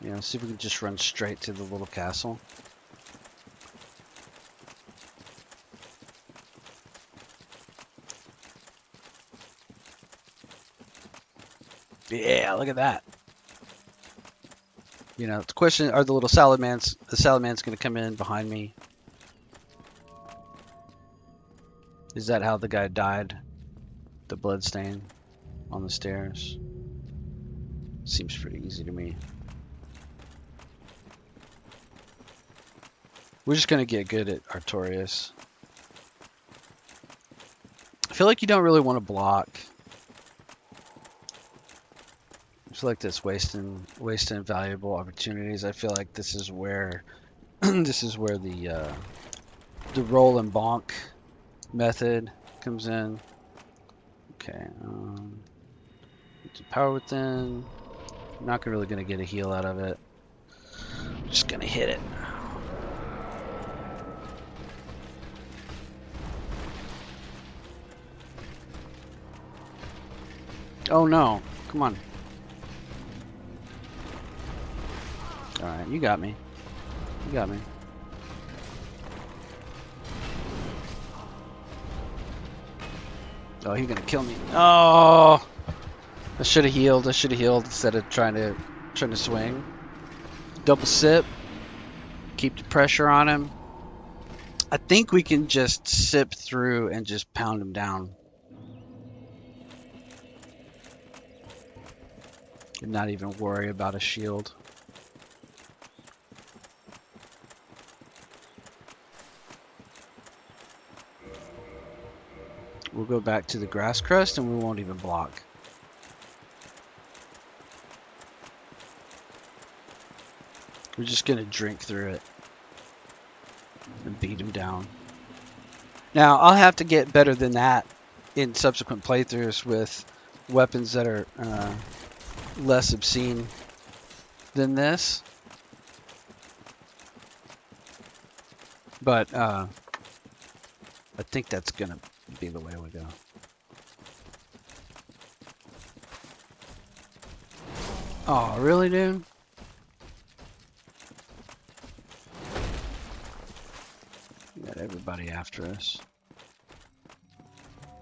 Speaker 1: You know, see if we can just run straight to the little castle. Yeah, look at that. You know, the question, are the Salamand's going to come in behind me? Is that how the guy died? The bloodstain on the stairs? Seems pretty easy to me. We're just going to get good at Artorias. I feel like you don't really want to block. I feel like that's wasting valuable opportunities. I feel like this is where the roll and bonk method comes in. Okay, Power Within. I'm not really gonna get a heal out of it. I'm just gonna hit it. Oh no! Come on. Alright, you got me. You got me. Oh, he's gonna kill me. Oh! I should have healed. Instead of trying to swing. Double sip. Keep the pressure on him. I think we can just sip through and just pound him down. And not even worry about a shield. We'll go back to the grass crest and we won't even block. We're just gonna drink through it and beat him down. Now, I'll have to get better than that in subsequent playthroughs with weapons that are less obscene than this. But I think that's gonna be the way we go. Oh, really, dude? Got everybody after us.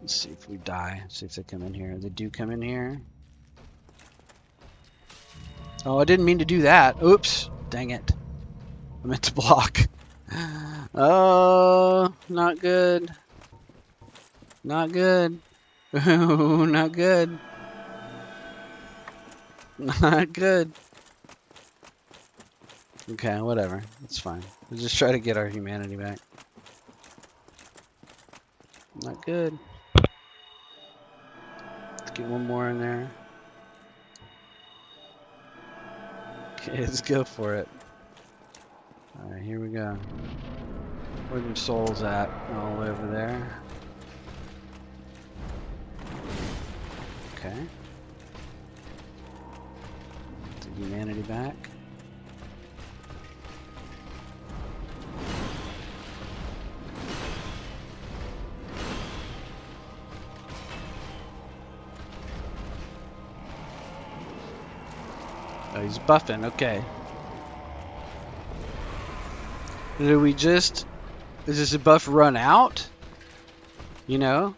Speaker 1: Let's see if we die. See if they come in here. They do come in here. Oh, I didn't mean to do that. Oops. Dang it. I meant to block. Oh, not good. Not good. Ooh, not good. Not good. Okay, whatever. It's fine. We'll just try to get our humanity back. Not good. Let's get one more in there. Okay, let's go for it. Alright, here we go. Where them souls at? All the way over there. Okay. The humanity back. Oh, he's buffing, okay. Did we just... Does this buff run out? You know?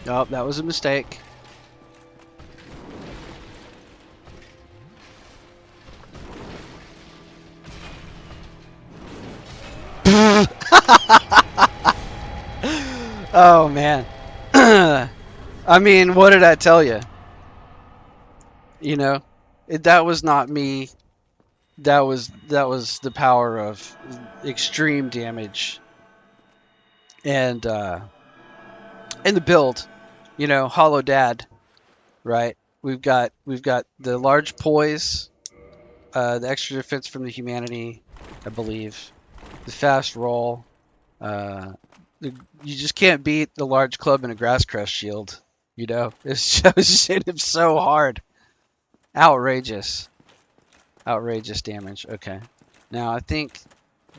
Speaker 1: Oh, that was a mistake. Oh, man. I mean, what did I tell you? You know, that was not me. That was the power of extreme damage and the build. You know, Hollow Dad, right? We've got the large poise, the extra defense from the humanity, I believe, the fast roll. You just can't beat the large club and a grass crest shield. You know, it's just hit him so hard. Outrageous. Outrageous damage. Okay. Now I think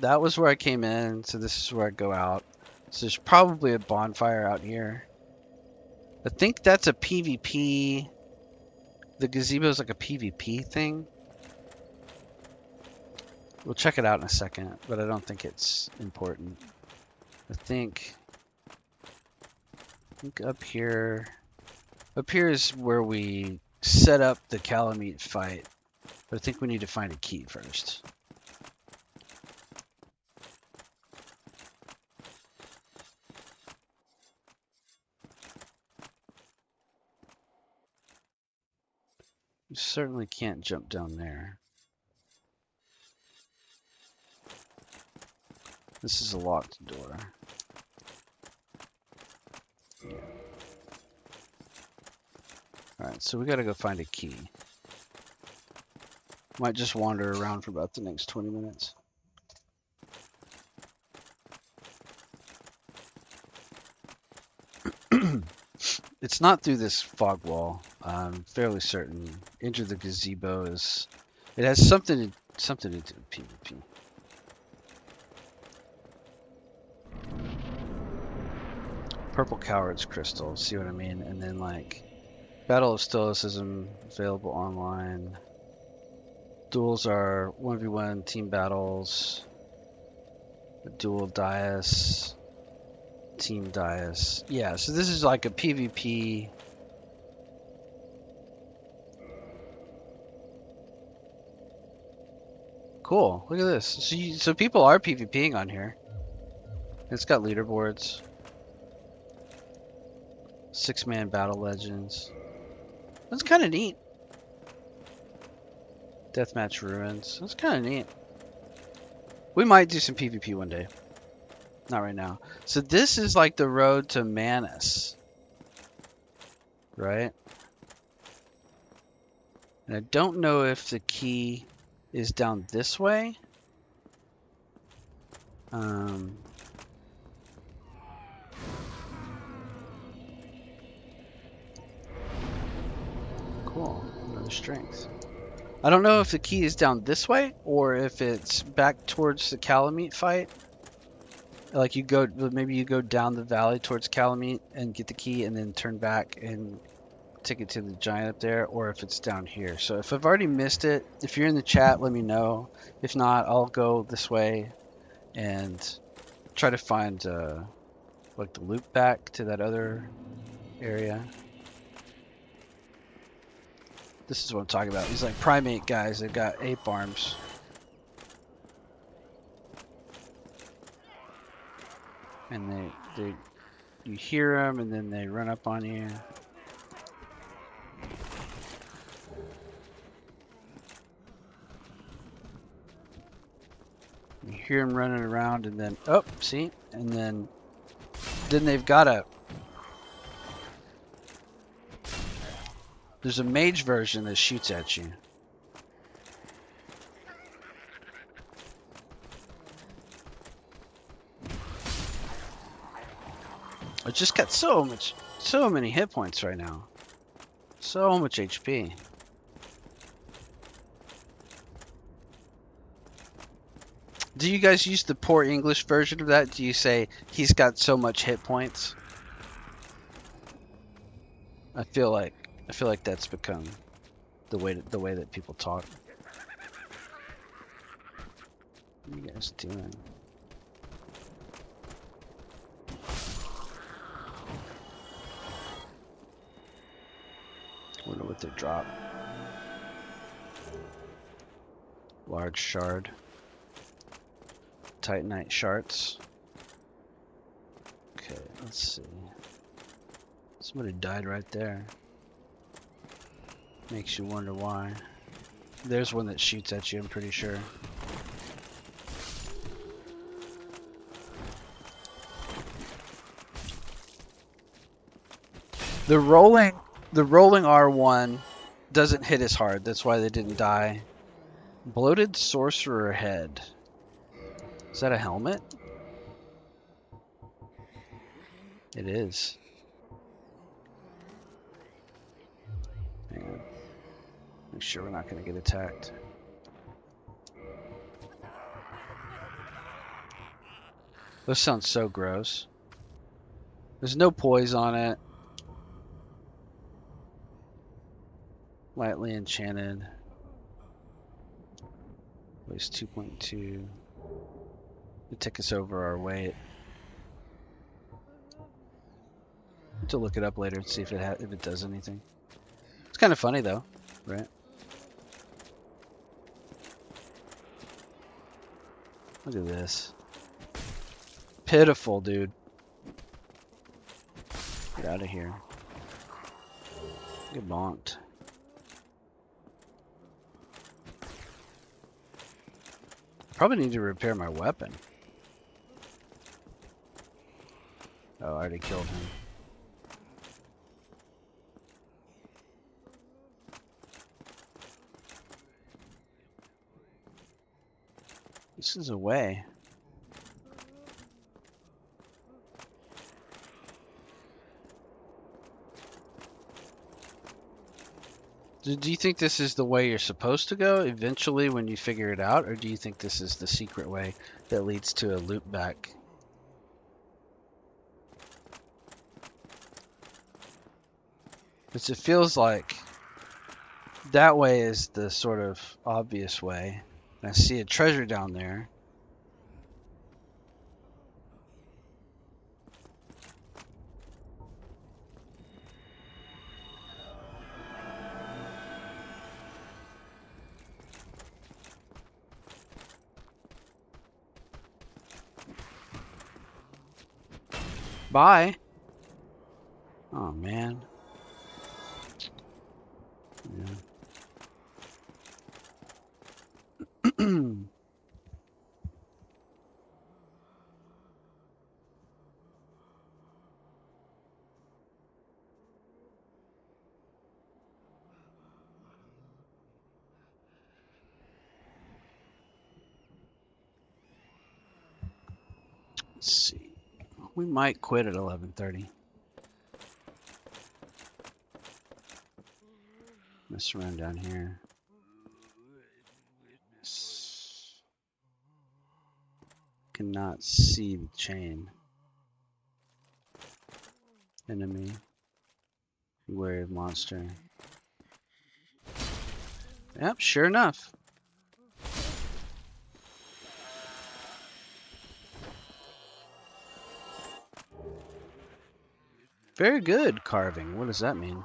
Speaker 1: that was where I came in, so this is where I go out. So there's probably a bonfire out here. I think that's a PvP. The gazebo is like a PvP thing. We'll check it out in a second, but I don't think it's important. I think up here is where we set up the Calamite fight. But I think we need to find a key first. You certainly can't jump down there. This is a locked door. Yeah. Alright, so we gotta go find a key. Might just wander around for about the next 20 minutes. It's not through this fog wall. I'm fairly certain. Enter the gazebo is. It has something to do with PvP. Purple Coward's Crystal. See what I mean? And then like Battle of Stoicism available online. Duels are 1v1 team battles. Dual Dias. Team Dias. Yeah, so this is like a PvP. Cool. Look at this. So people are PvPing on here. It's got leaderboards. 6-man battle legends. That's kind of neat. Deathmatch ruins. That's kind of neat. We might do some PvP one day. Not right now. So this is like the road to Manus. Right? And I don't know if the key is down this way. Cool. Another strength. I don't know if the key is down this way or if it's back towards the Calamite fight. Like maybe you go down the valley towards Calamite and get the key and then turn back and take it to the giant up there, or if it's down here. So if I've already missed it, if you're in the chat, let me know. If not, I'll go this way and try to find like the loop back to that other area. This is what I'm talking about. These like primate guys, they've got ape arms. And you hear them and then they run up on you. You hear them running around and then, oh, see? And then they've got there's a mage version that shoots at you. I just got so many hit points right now. So much HP. Do you guys use the poor English version of that? Do you say he's got so much hit points? I feel like that's become the way that people talk. What are you guys doing? Wonder what they drop. Large shard. Titanite shards. Okay, let's see. Somebody died right there. Makes you wonder why. There's one that shoots at you, I'm pretty sure. The rolling R1 doesn't hit as hard. That's why they didn't die. Bloated sorcerer head. Is that a helmet? It is. Hang on. Make sure we're not going to get attacked. This sounds so gross. There's no poise on it. Lightly enchanted. Weighs 2.2. It took us over our weight. To look it up later and see if it does anything. It's kind of funny though, right? Look at this. Pitiful, dude. Get out of here. Get bonked. Probably need to repair my weapon. Oh, I already killed him. This is a way. Do you think this is the way you're supposed to go eventually when you figure it out? Or do you think this is the secret way that leads to a loop back? Because it feels like that way is the sort of obvious way. I see a treasure down there. Bye. Oh man. Yeah. Let's see. We might quit at 11:30. Mess around down here. Cannot see the chain. Enemy. Beware of monster. Yep, sure enough. Very good carving. What does that mean?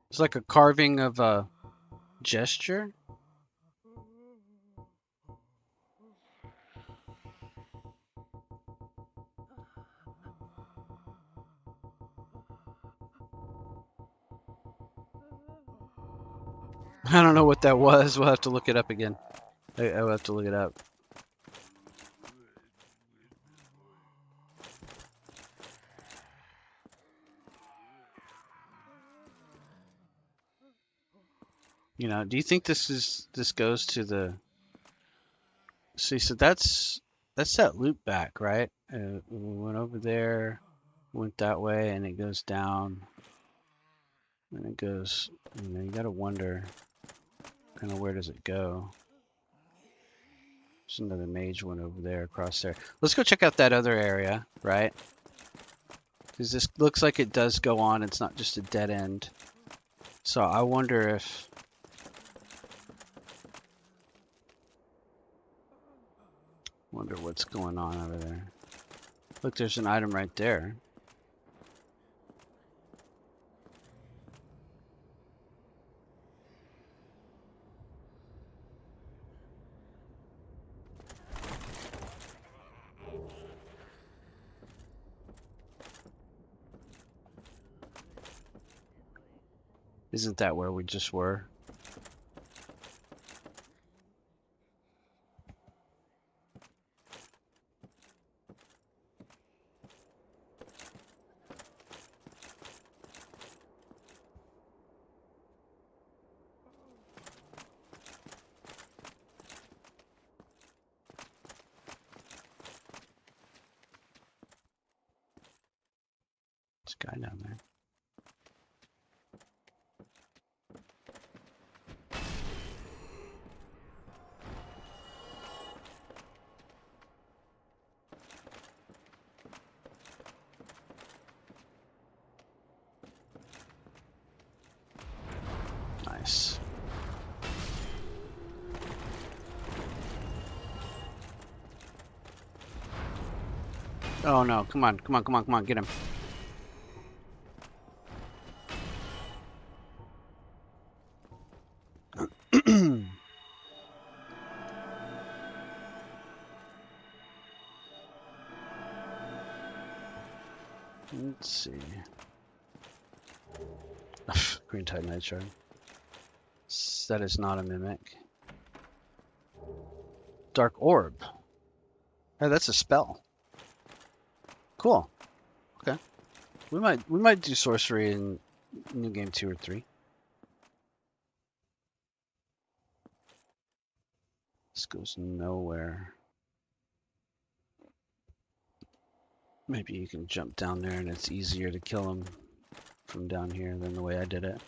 Speaker 1: It's like a carving of a gesture. I don't know what that was. We'll have to look it up again. I will have to look it up. You know, do you think this goes to the... See, so that's that loop back, right? We went over there, went that way, and it goes down, and it goes. You know, you gotta wonder, kind of where does it go? There's another mage one over there, across there. Let's go check out that other area, right? Because this looks like it does go on. It's not just a dead end. So I wonder if... Wonder what's going on over there. Look, there's an item right there. Isn't that where we just were? There's a guy down there. Nice. Oh no, come on, come on, come on, come on, get him. Let's see. Green Tide Nitro. That is not a mimic. Dark Orb. Oh, that's a spell. Cool. Okay. We might do sorcery in New Game 2 or 3. This goes nowhere. Maybe you can jump down there and it's easier to kill him from down here than the way I did it.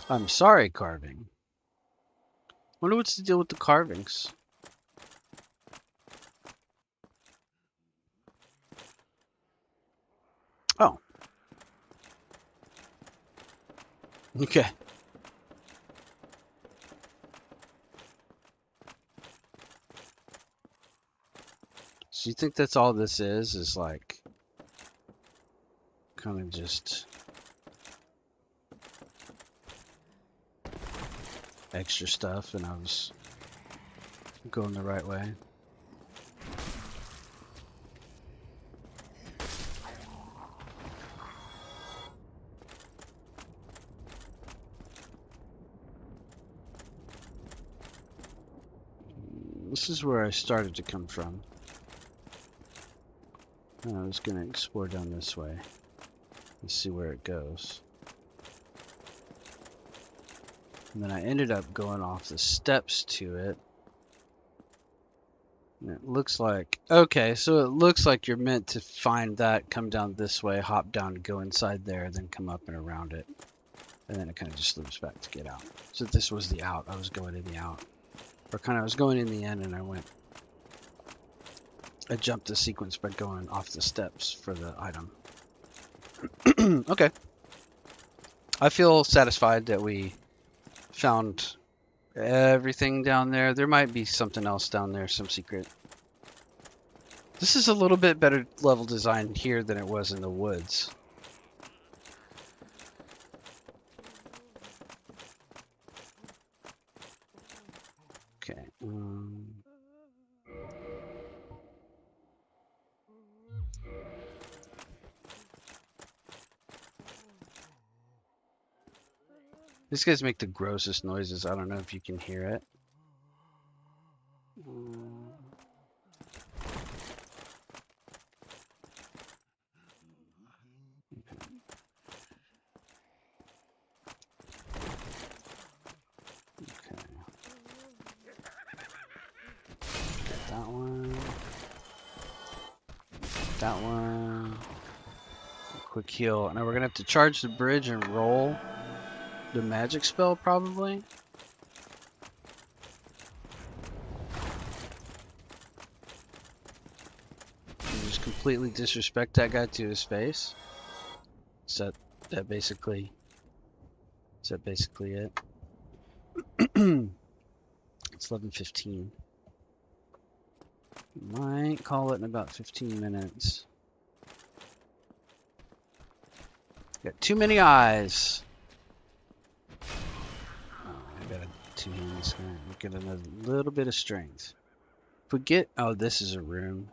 Speaker 1: I'm sorry, carving. Wonder what's the deal with the carvings. Oh. Okay. So you think that's all this is like kind of just extra stuff and I was going the right way? This is where I started to come from. I was going to explore down this way and see where it goes. And then I ended up going off the steps to it. And it looks like, okay, so it looks like you're meant to find that, come down this way, hop down, go inside there, then come up and around it. And then it kind of just loops back to get out. So this was the out. I was going in the out. Or kind of, I was going in the end and I jumped the sequence by going off the steps for the item. Okay. I feel satisfied that we found everything down there. There might be something else down there, some secret. This is a little bit better level design here than it was in the woods. Okay. These guys make the grossest noises. I don't know if you can hear it. That one. That one. Quick heal. Now we're gonna have to charge the bridge and roll the magic spell probably. And just completely disrespect that guy to his face. Is that basically it? It's 11:15. Might call it in about 15 minutes. Got too many eyes. Oh, I gotta two-hand this guy. Get another little bit of strength. If we get, oh, this is a room.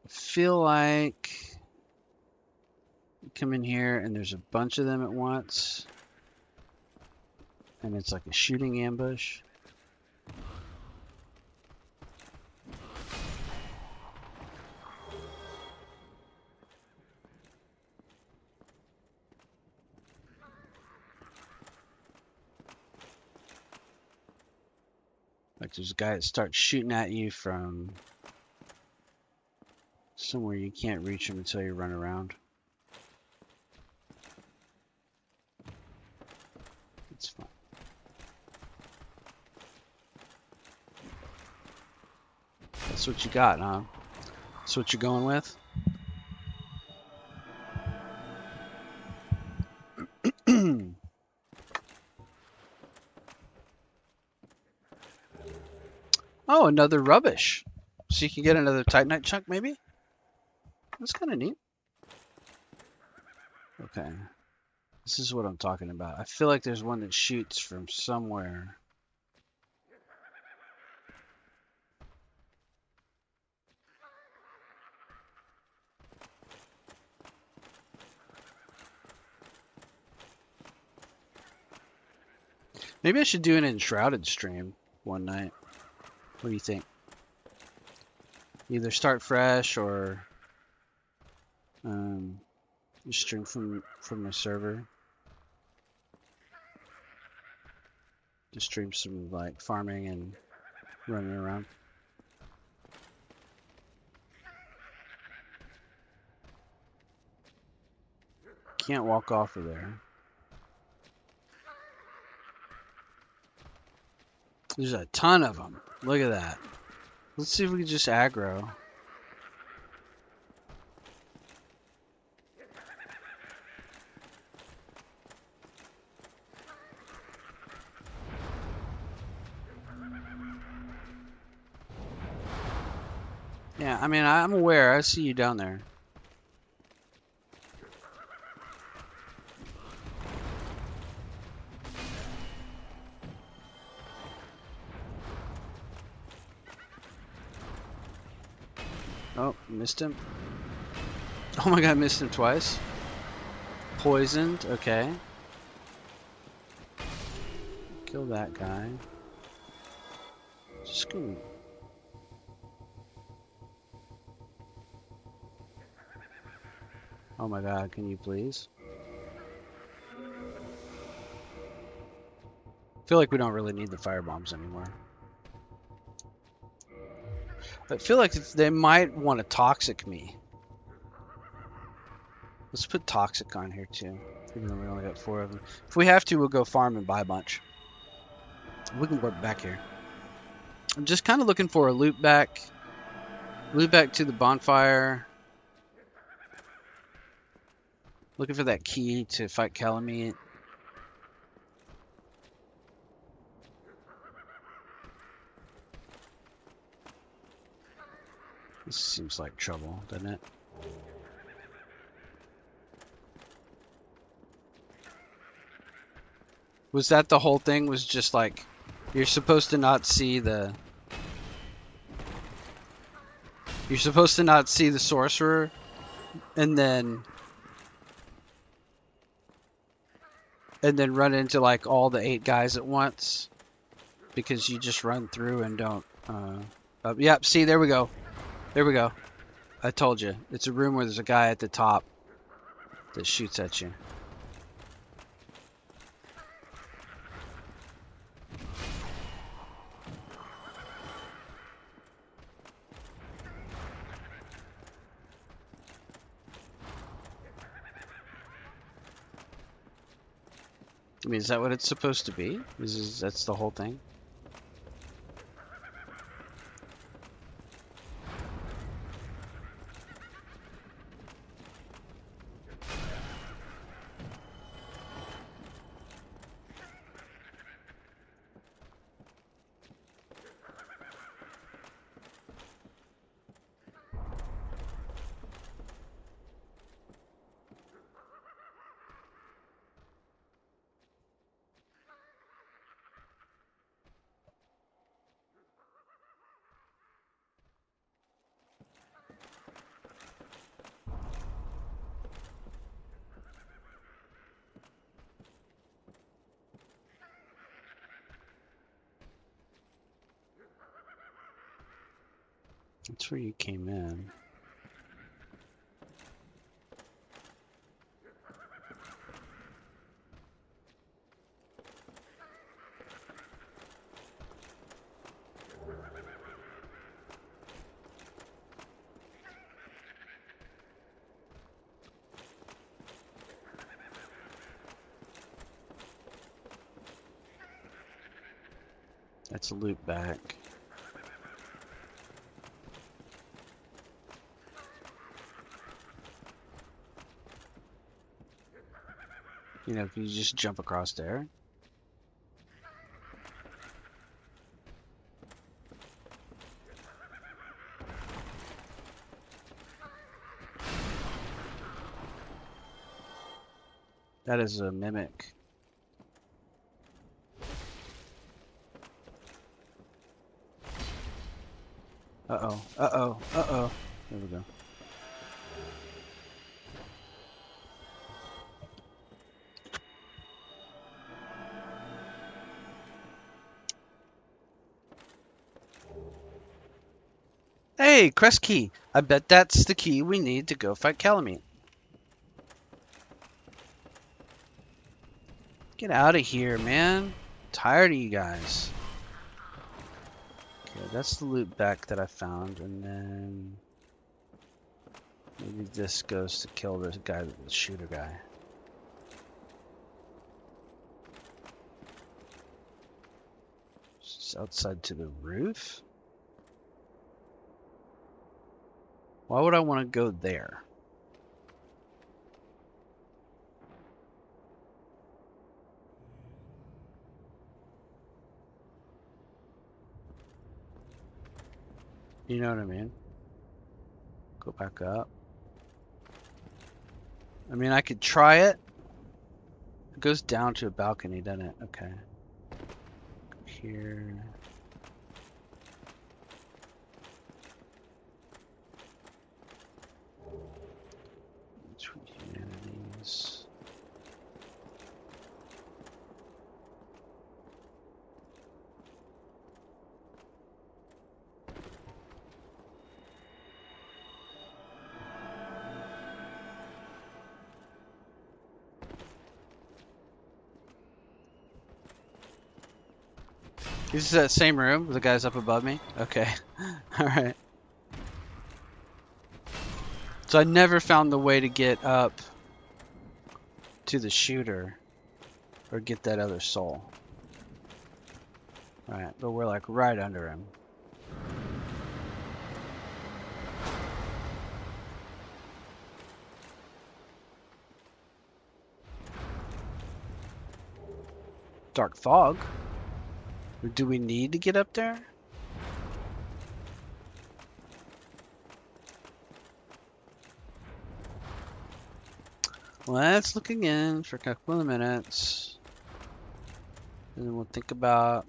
Speaker 1: I feel like you come in here and there's a bunch of them at once, and it's like a shooting ambush. Like there's a guy that starts shooting at you from somewhere you can't reach him until you run around. It's fine. That's what you got, huh? That's what you're going with? Oh, another rubbish. So you can get another Titanite chunk, maybe? That's kind of neat. Okay. This is what I'm talking about. I feel like there's one that shoots from somewhere. Maybe I should do an Enshrouded stream one night. What do you think? Either start fresh or just stream from my server. Just stream some like farming and running around. Can't walk off of there. There's a ton of them. Look at that. Let's see if we can just aggro. Yeah, I mean, I'm aware. I see you down there. Oh, missed him. Oh my god, missed him twice. Poisoned, okay. Kill that guy. Just go. Oh my god, can you please? I feel like we don't really need the firebombs anymore. I feel like they might want to toxic me. Let's put toxic on here too. Even though we only got 4 of them. If we have to, we'll go farm and buy a bunch. We can work back here. I'm just kind of looking for a loop back. Loop back to the bonfire. Looking for that key to fight Calamite. This seems like trouble, doesn't it? Was that the whole thing? Was just like, you're supposed to not see the... You're supposed to not see the sorcerer, and then run into like all the 8 guys at once, because you just run through and don't... Yep, see, there we go. There we go. I told you. It's a room where there's a guy at the top that shoots at you. I mean, is that what it's supposed to be? That's the whole thing? That's where you came in. That's a loop back. You know, if you just jump across there. That is a mimic. Uh-oh, uh-oh, uh-oh. There we go. Hey, crest key. I bet that's the key we need to go fight Calamite. Get out of here, man. Tired of you guys. Okay, that's the loot back that I found, and then maybe this goes to kill this guy, the shooter guy. It's outside to the roof? Why would I want to go there? You know what I mean? Go back up. I mean, I could try it. It goes down to a balcony, doesn't it? Okay. Here. Humanities. Is this that same room? The guy's up above me? Okay. Alright. So I never found the way to get up to the shooter or get that other soul. Alright, but we're like right under him. Dark fog. Or do we need to get up there? Let's look again for a couple of minutes. And then we'll think about...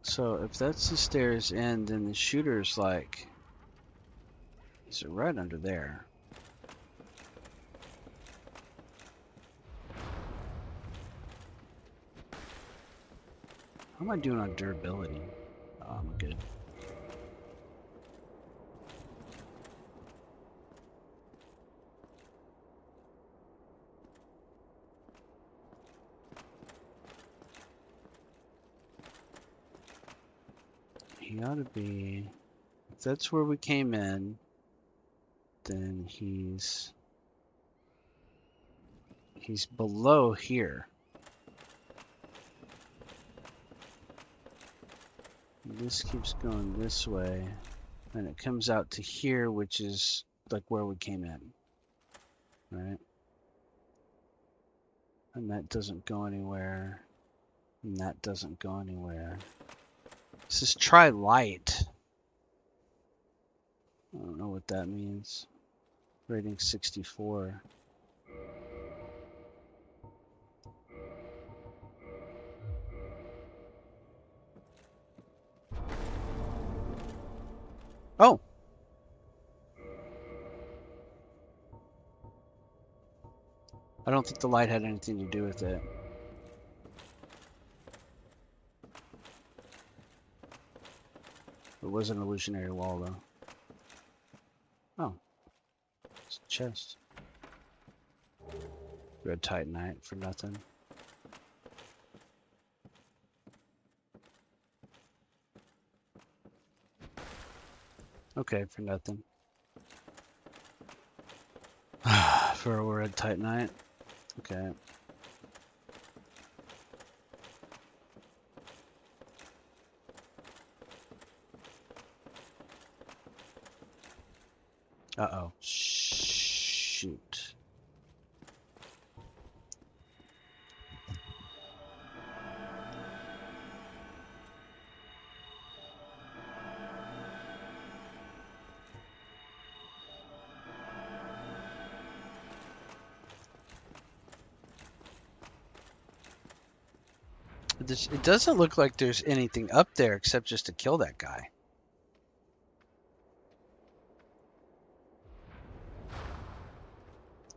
Speaker 1: So if that's the stairs end, then the shooter's like... He's right under there. How am I doing on durability? Oh, I'm good. He ought to be... If that's where we came in, then he's below here. This keeps going this way, and it comes out to here, which is like where we came in, right? And that doesn't go anywhere, and that doesn't go anywhere. This is try light. I don't know what that means. Rating 64. Oh! I don't think the light had anything to do with it. It was an illusionary wall, though. Oh. It's a chest. Red Titanite for nothing. Okay, for nothing. For a red Titanite. Okay. Uh-oh. Shoot. It doesn't look like there's anything up there except just to kill that guy.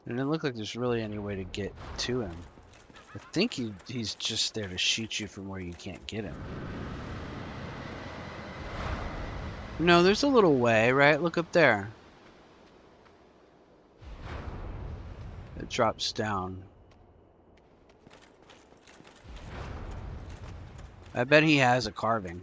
Speaker 1: It doesn't look like there's really any way to get to him. I think he's just there to shoot you from where you can't get him. No, there's a little way, right? Look up there. It drops down. I bet he has a carving.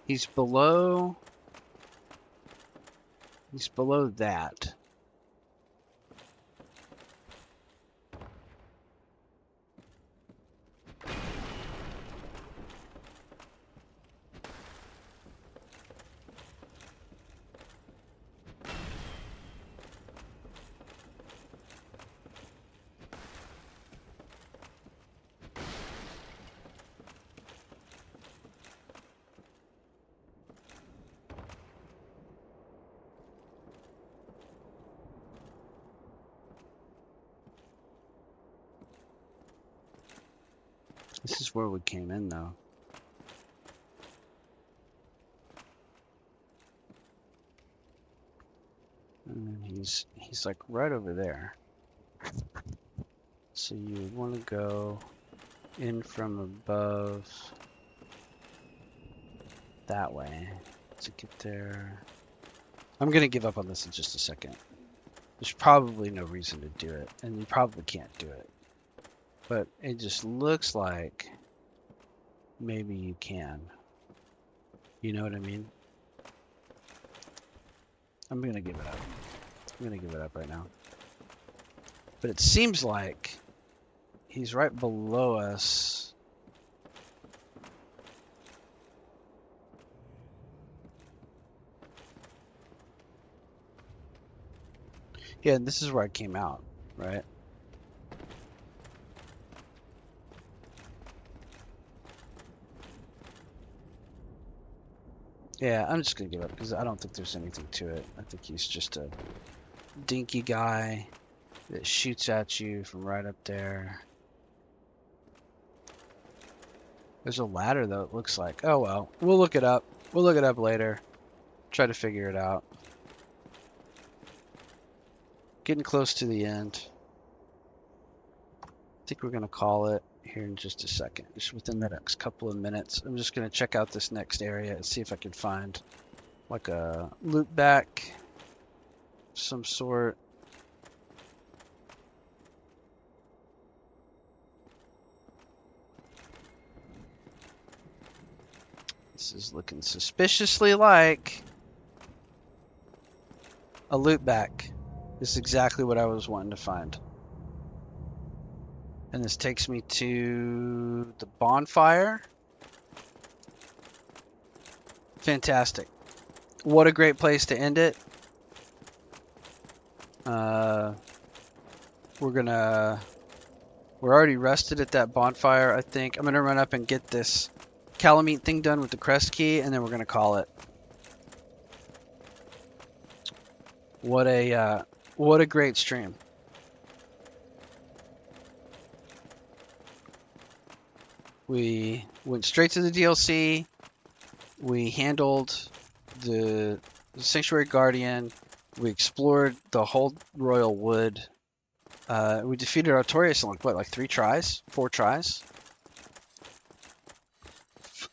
Speaker 1: He's below that. This is where we came in, though. And he's like right over there. So you would want to go in from above that way to get there. I'm gonna give up on this in just a second. There's probably no reason to do it, and you probably can't do it. But it just looks like maybe you can. You know what I mean? I'm gonna give it up. I'm gonna give it up right now. But it seems like he's right below us. Yeah, and this is where I came out, right? Yeah, I'm just gonna give up because I don't think there's anything to it. I think he's just a dinky guy that shoots at you from right up there. There's a ladder though, it looks like. Oh well, we'll look it up. We'll look it up later. Try to figure it out. Getting close to the end. I think we're gonna call it here in just a second. Just within the next couple of minutes. I'm just gonna check out this next area and see if I can find like a loop back of some sort. This is looking suspiciously like a loop back. This is exactly what I was wanting to find. And this takes me to the bonfire. Fantastic. What a great place to end it. We're already rested at that bonfire, I think. I'm gonna run up and get this calamite thing done with the crest key, and then we're gonna call it. What a great stream. We went straight to the DLC. We handled the Sanctuary Guardian. We explored the whole Royal Wood. We defeated Artorias in like 3 tries? 4 tries?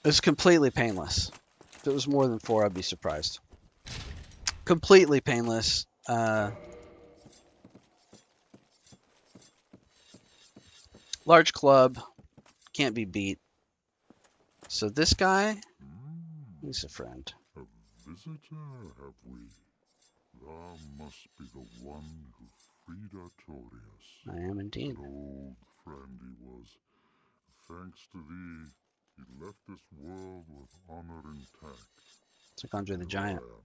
Speaker 1: It's completely painless. If it was more than 4, I'd be surprised. Completely painless. Large club. Can't be beat. So this guy, he's a friend.
Speaker 4: A visitor, have we? Thou must be the one who freed Artorias.
Speaker 1: I am indeed.
Speaker 4: An old friend he was. Thanks to thee, he left this world with honor intact.
Speaker 1: It's like Andre the Giant.
Speaker 4: I am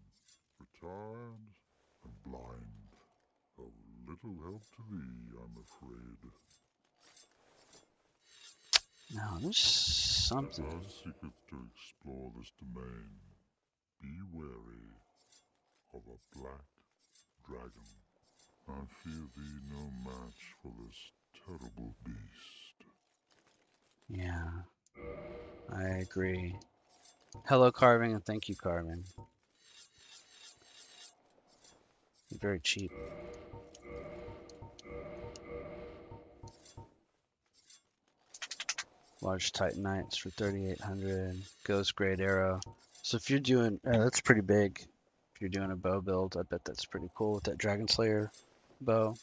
Speaker 4: retired and blind. Of little help to thee, I'm afraid.
Speaker 1: No, there's something.
Speaker 4: As thou seeketh to explore this domain, be wary of a black dragon. I fear thee no match for this terrible beast.
Speaker 1: Yeah, I agree. Hello, Carving, and thank you, Carving. You're very cheap. Large Titanites for 3,800. Ghost Great Arrow. So if you're doing, that's pretty big. If you're doing a bow build, I bet that's pretty cool with that Dragon Slayer bow.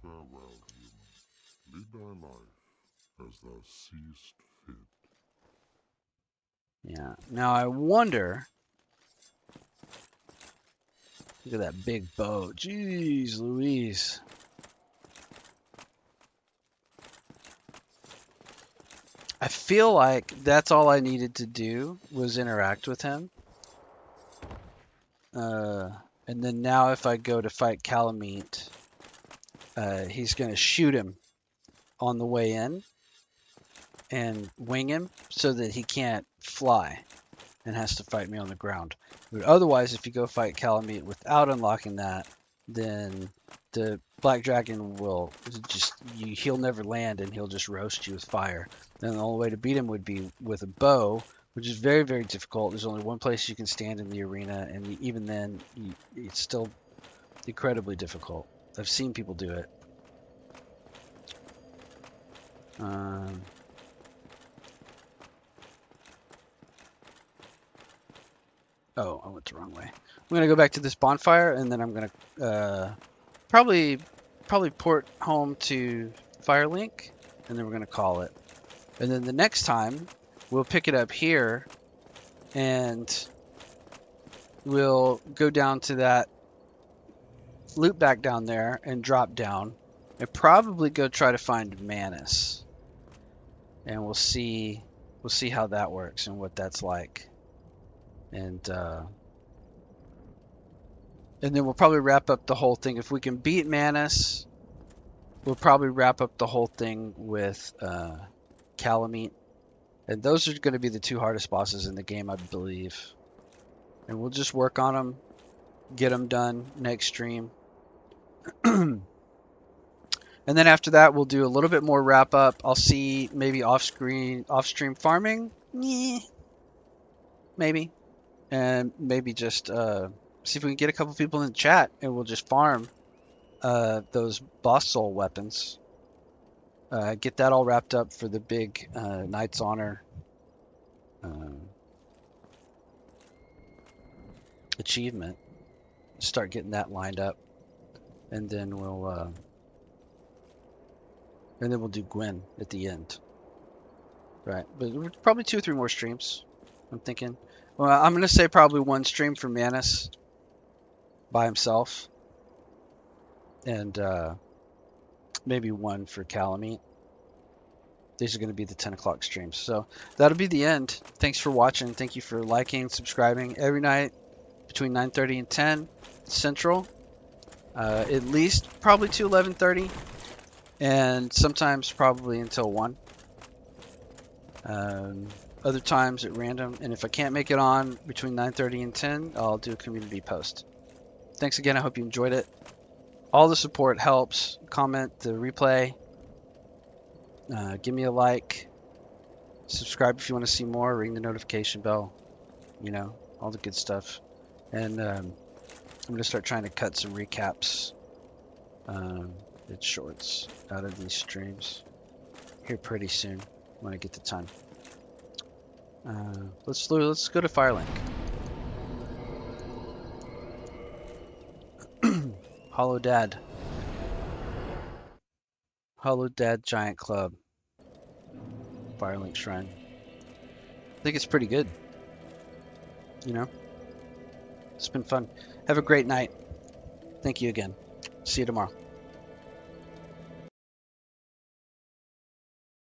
Speaker 4: Farewell, human. Lead thy life as thou seest fit.
Speaker 1: Yeah. Now I wonder. Look at that big bow. Jeez Louise. I feel like that's all I needed to do was interact with him. And then now if I go to fight Calamite, he's going to shoot him on the way in and wing him so that he can't fly and has to fight me on the ground. But otherwise, if you go fight Calamite without unlocking that, then the Black Dragon will just, he'll never land and he'll just roast you with fire. Then the only way to beat him would be with a bow, which is very, very difficult. There's only one place you can stand in the arena, and even then, it's still incredibly difficult. I've seen people do it. Oh, I went the wrong way. I'm gonna go back to this bonfire, and then I'm gonna probably port home to Firelink, and then we're gonna call it. And then the next time, we'll pick it up here, and we'll go down to that, loop back down there, and drop down, and probably go try to find Manus, and we'll see how that works and what that's like, and then we'll probably wrap up the whole thing. If we can beat Manus, we'll probably wrap up the whole thing with Calamite. And those are going to be the 2 hardest bosses in the game, I believe. And we'll just work on them, get them done next stream. And then after that, we'll do a little bit more wrap up. I'll see maybe off-stream farming. Maybe. And maybe just see if we can get a couple people in the chat, and we'll just farm those boss soul weapons. Get that all wrapped up for the big Knight's Honor achievement. Start getting that lined up, and then we'll do Gwen at the end. Right, but probably 2 or 3 more streams, I'm thinking. Well, I'm gonna say probably 1 stream for Manus by himself, and maybe 1 for Calamite. These are going to be the 10 o'clock streams. So that'll be the end. Thanks for watching. Thank you for liking, subscribing. Every night between 9:30 and 10 Central. At least probably to 11:30. And sometimes probably until 1. Other times at random. And if I can't make it on between 9:30 and 10, I'll do a community post. Thanks again. I hope you enjoyed it. All the support helps. Comment the replay. Give me a like, subscribe if you want to see more, ring the notification bell, you know, all the good stuff. And I'm going to start trying to cut some recaps, and shorts out of these streams here pretty soon when I get the time. Let's go to Firelink. Hollow Dad Giant Club. Firelink Shrine. I think it's pretty good. You know? It's been fun. Have a great night. Thank you again. See you tomorrow.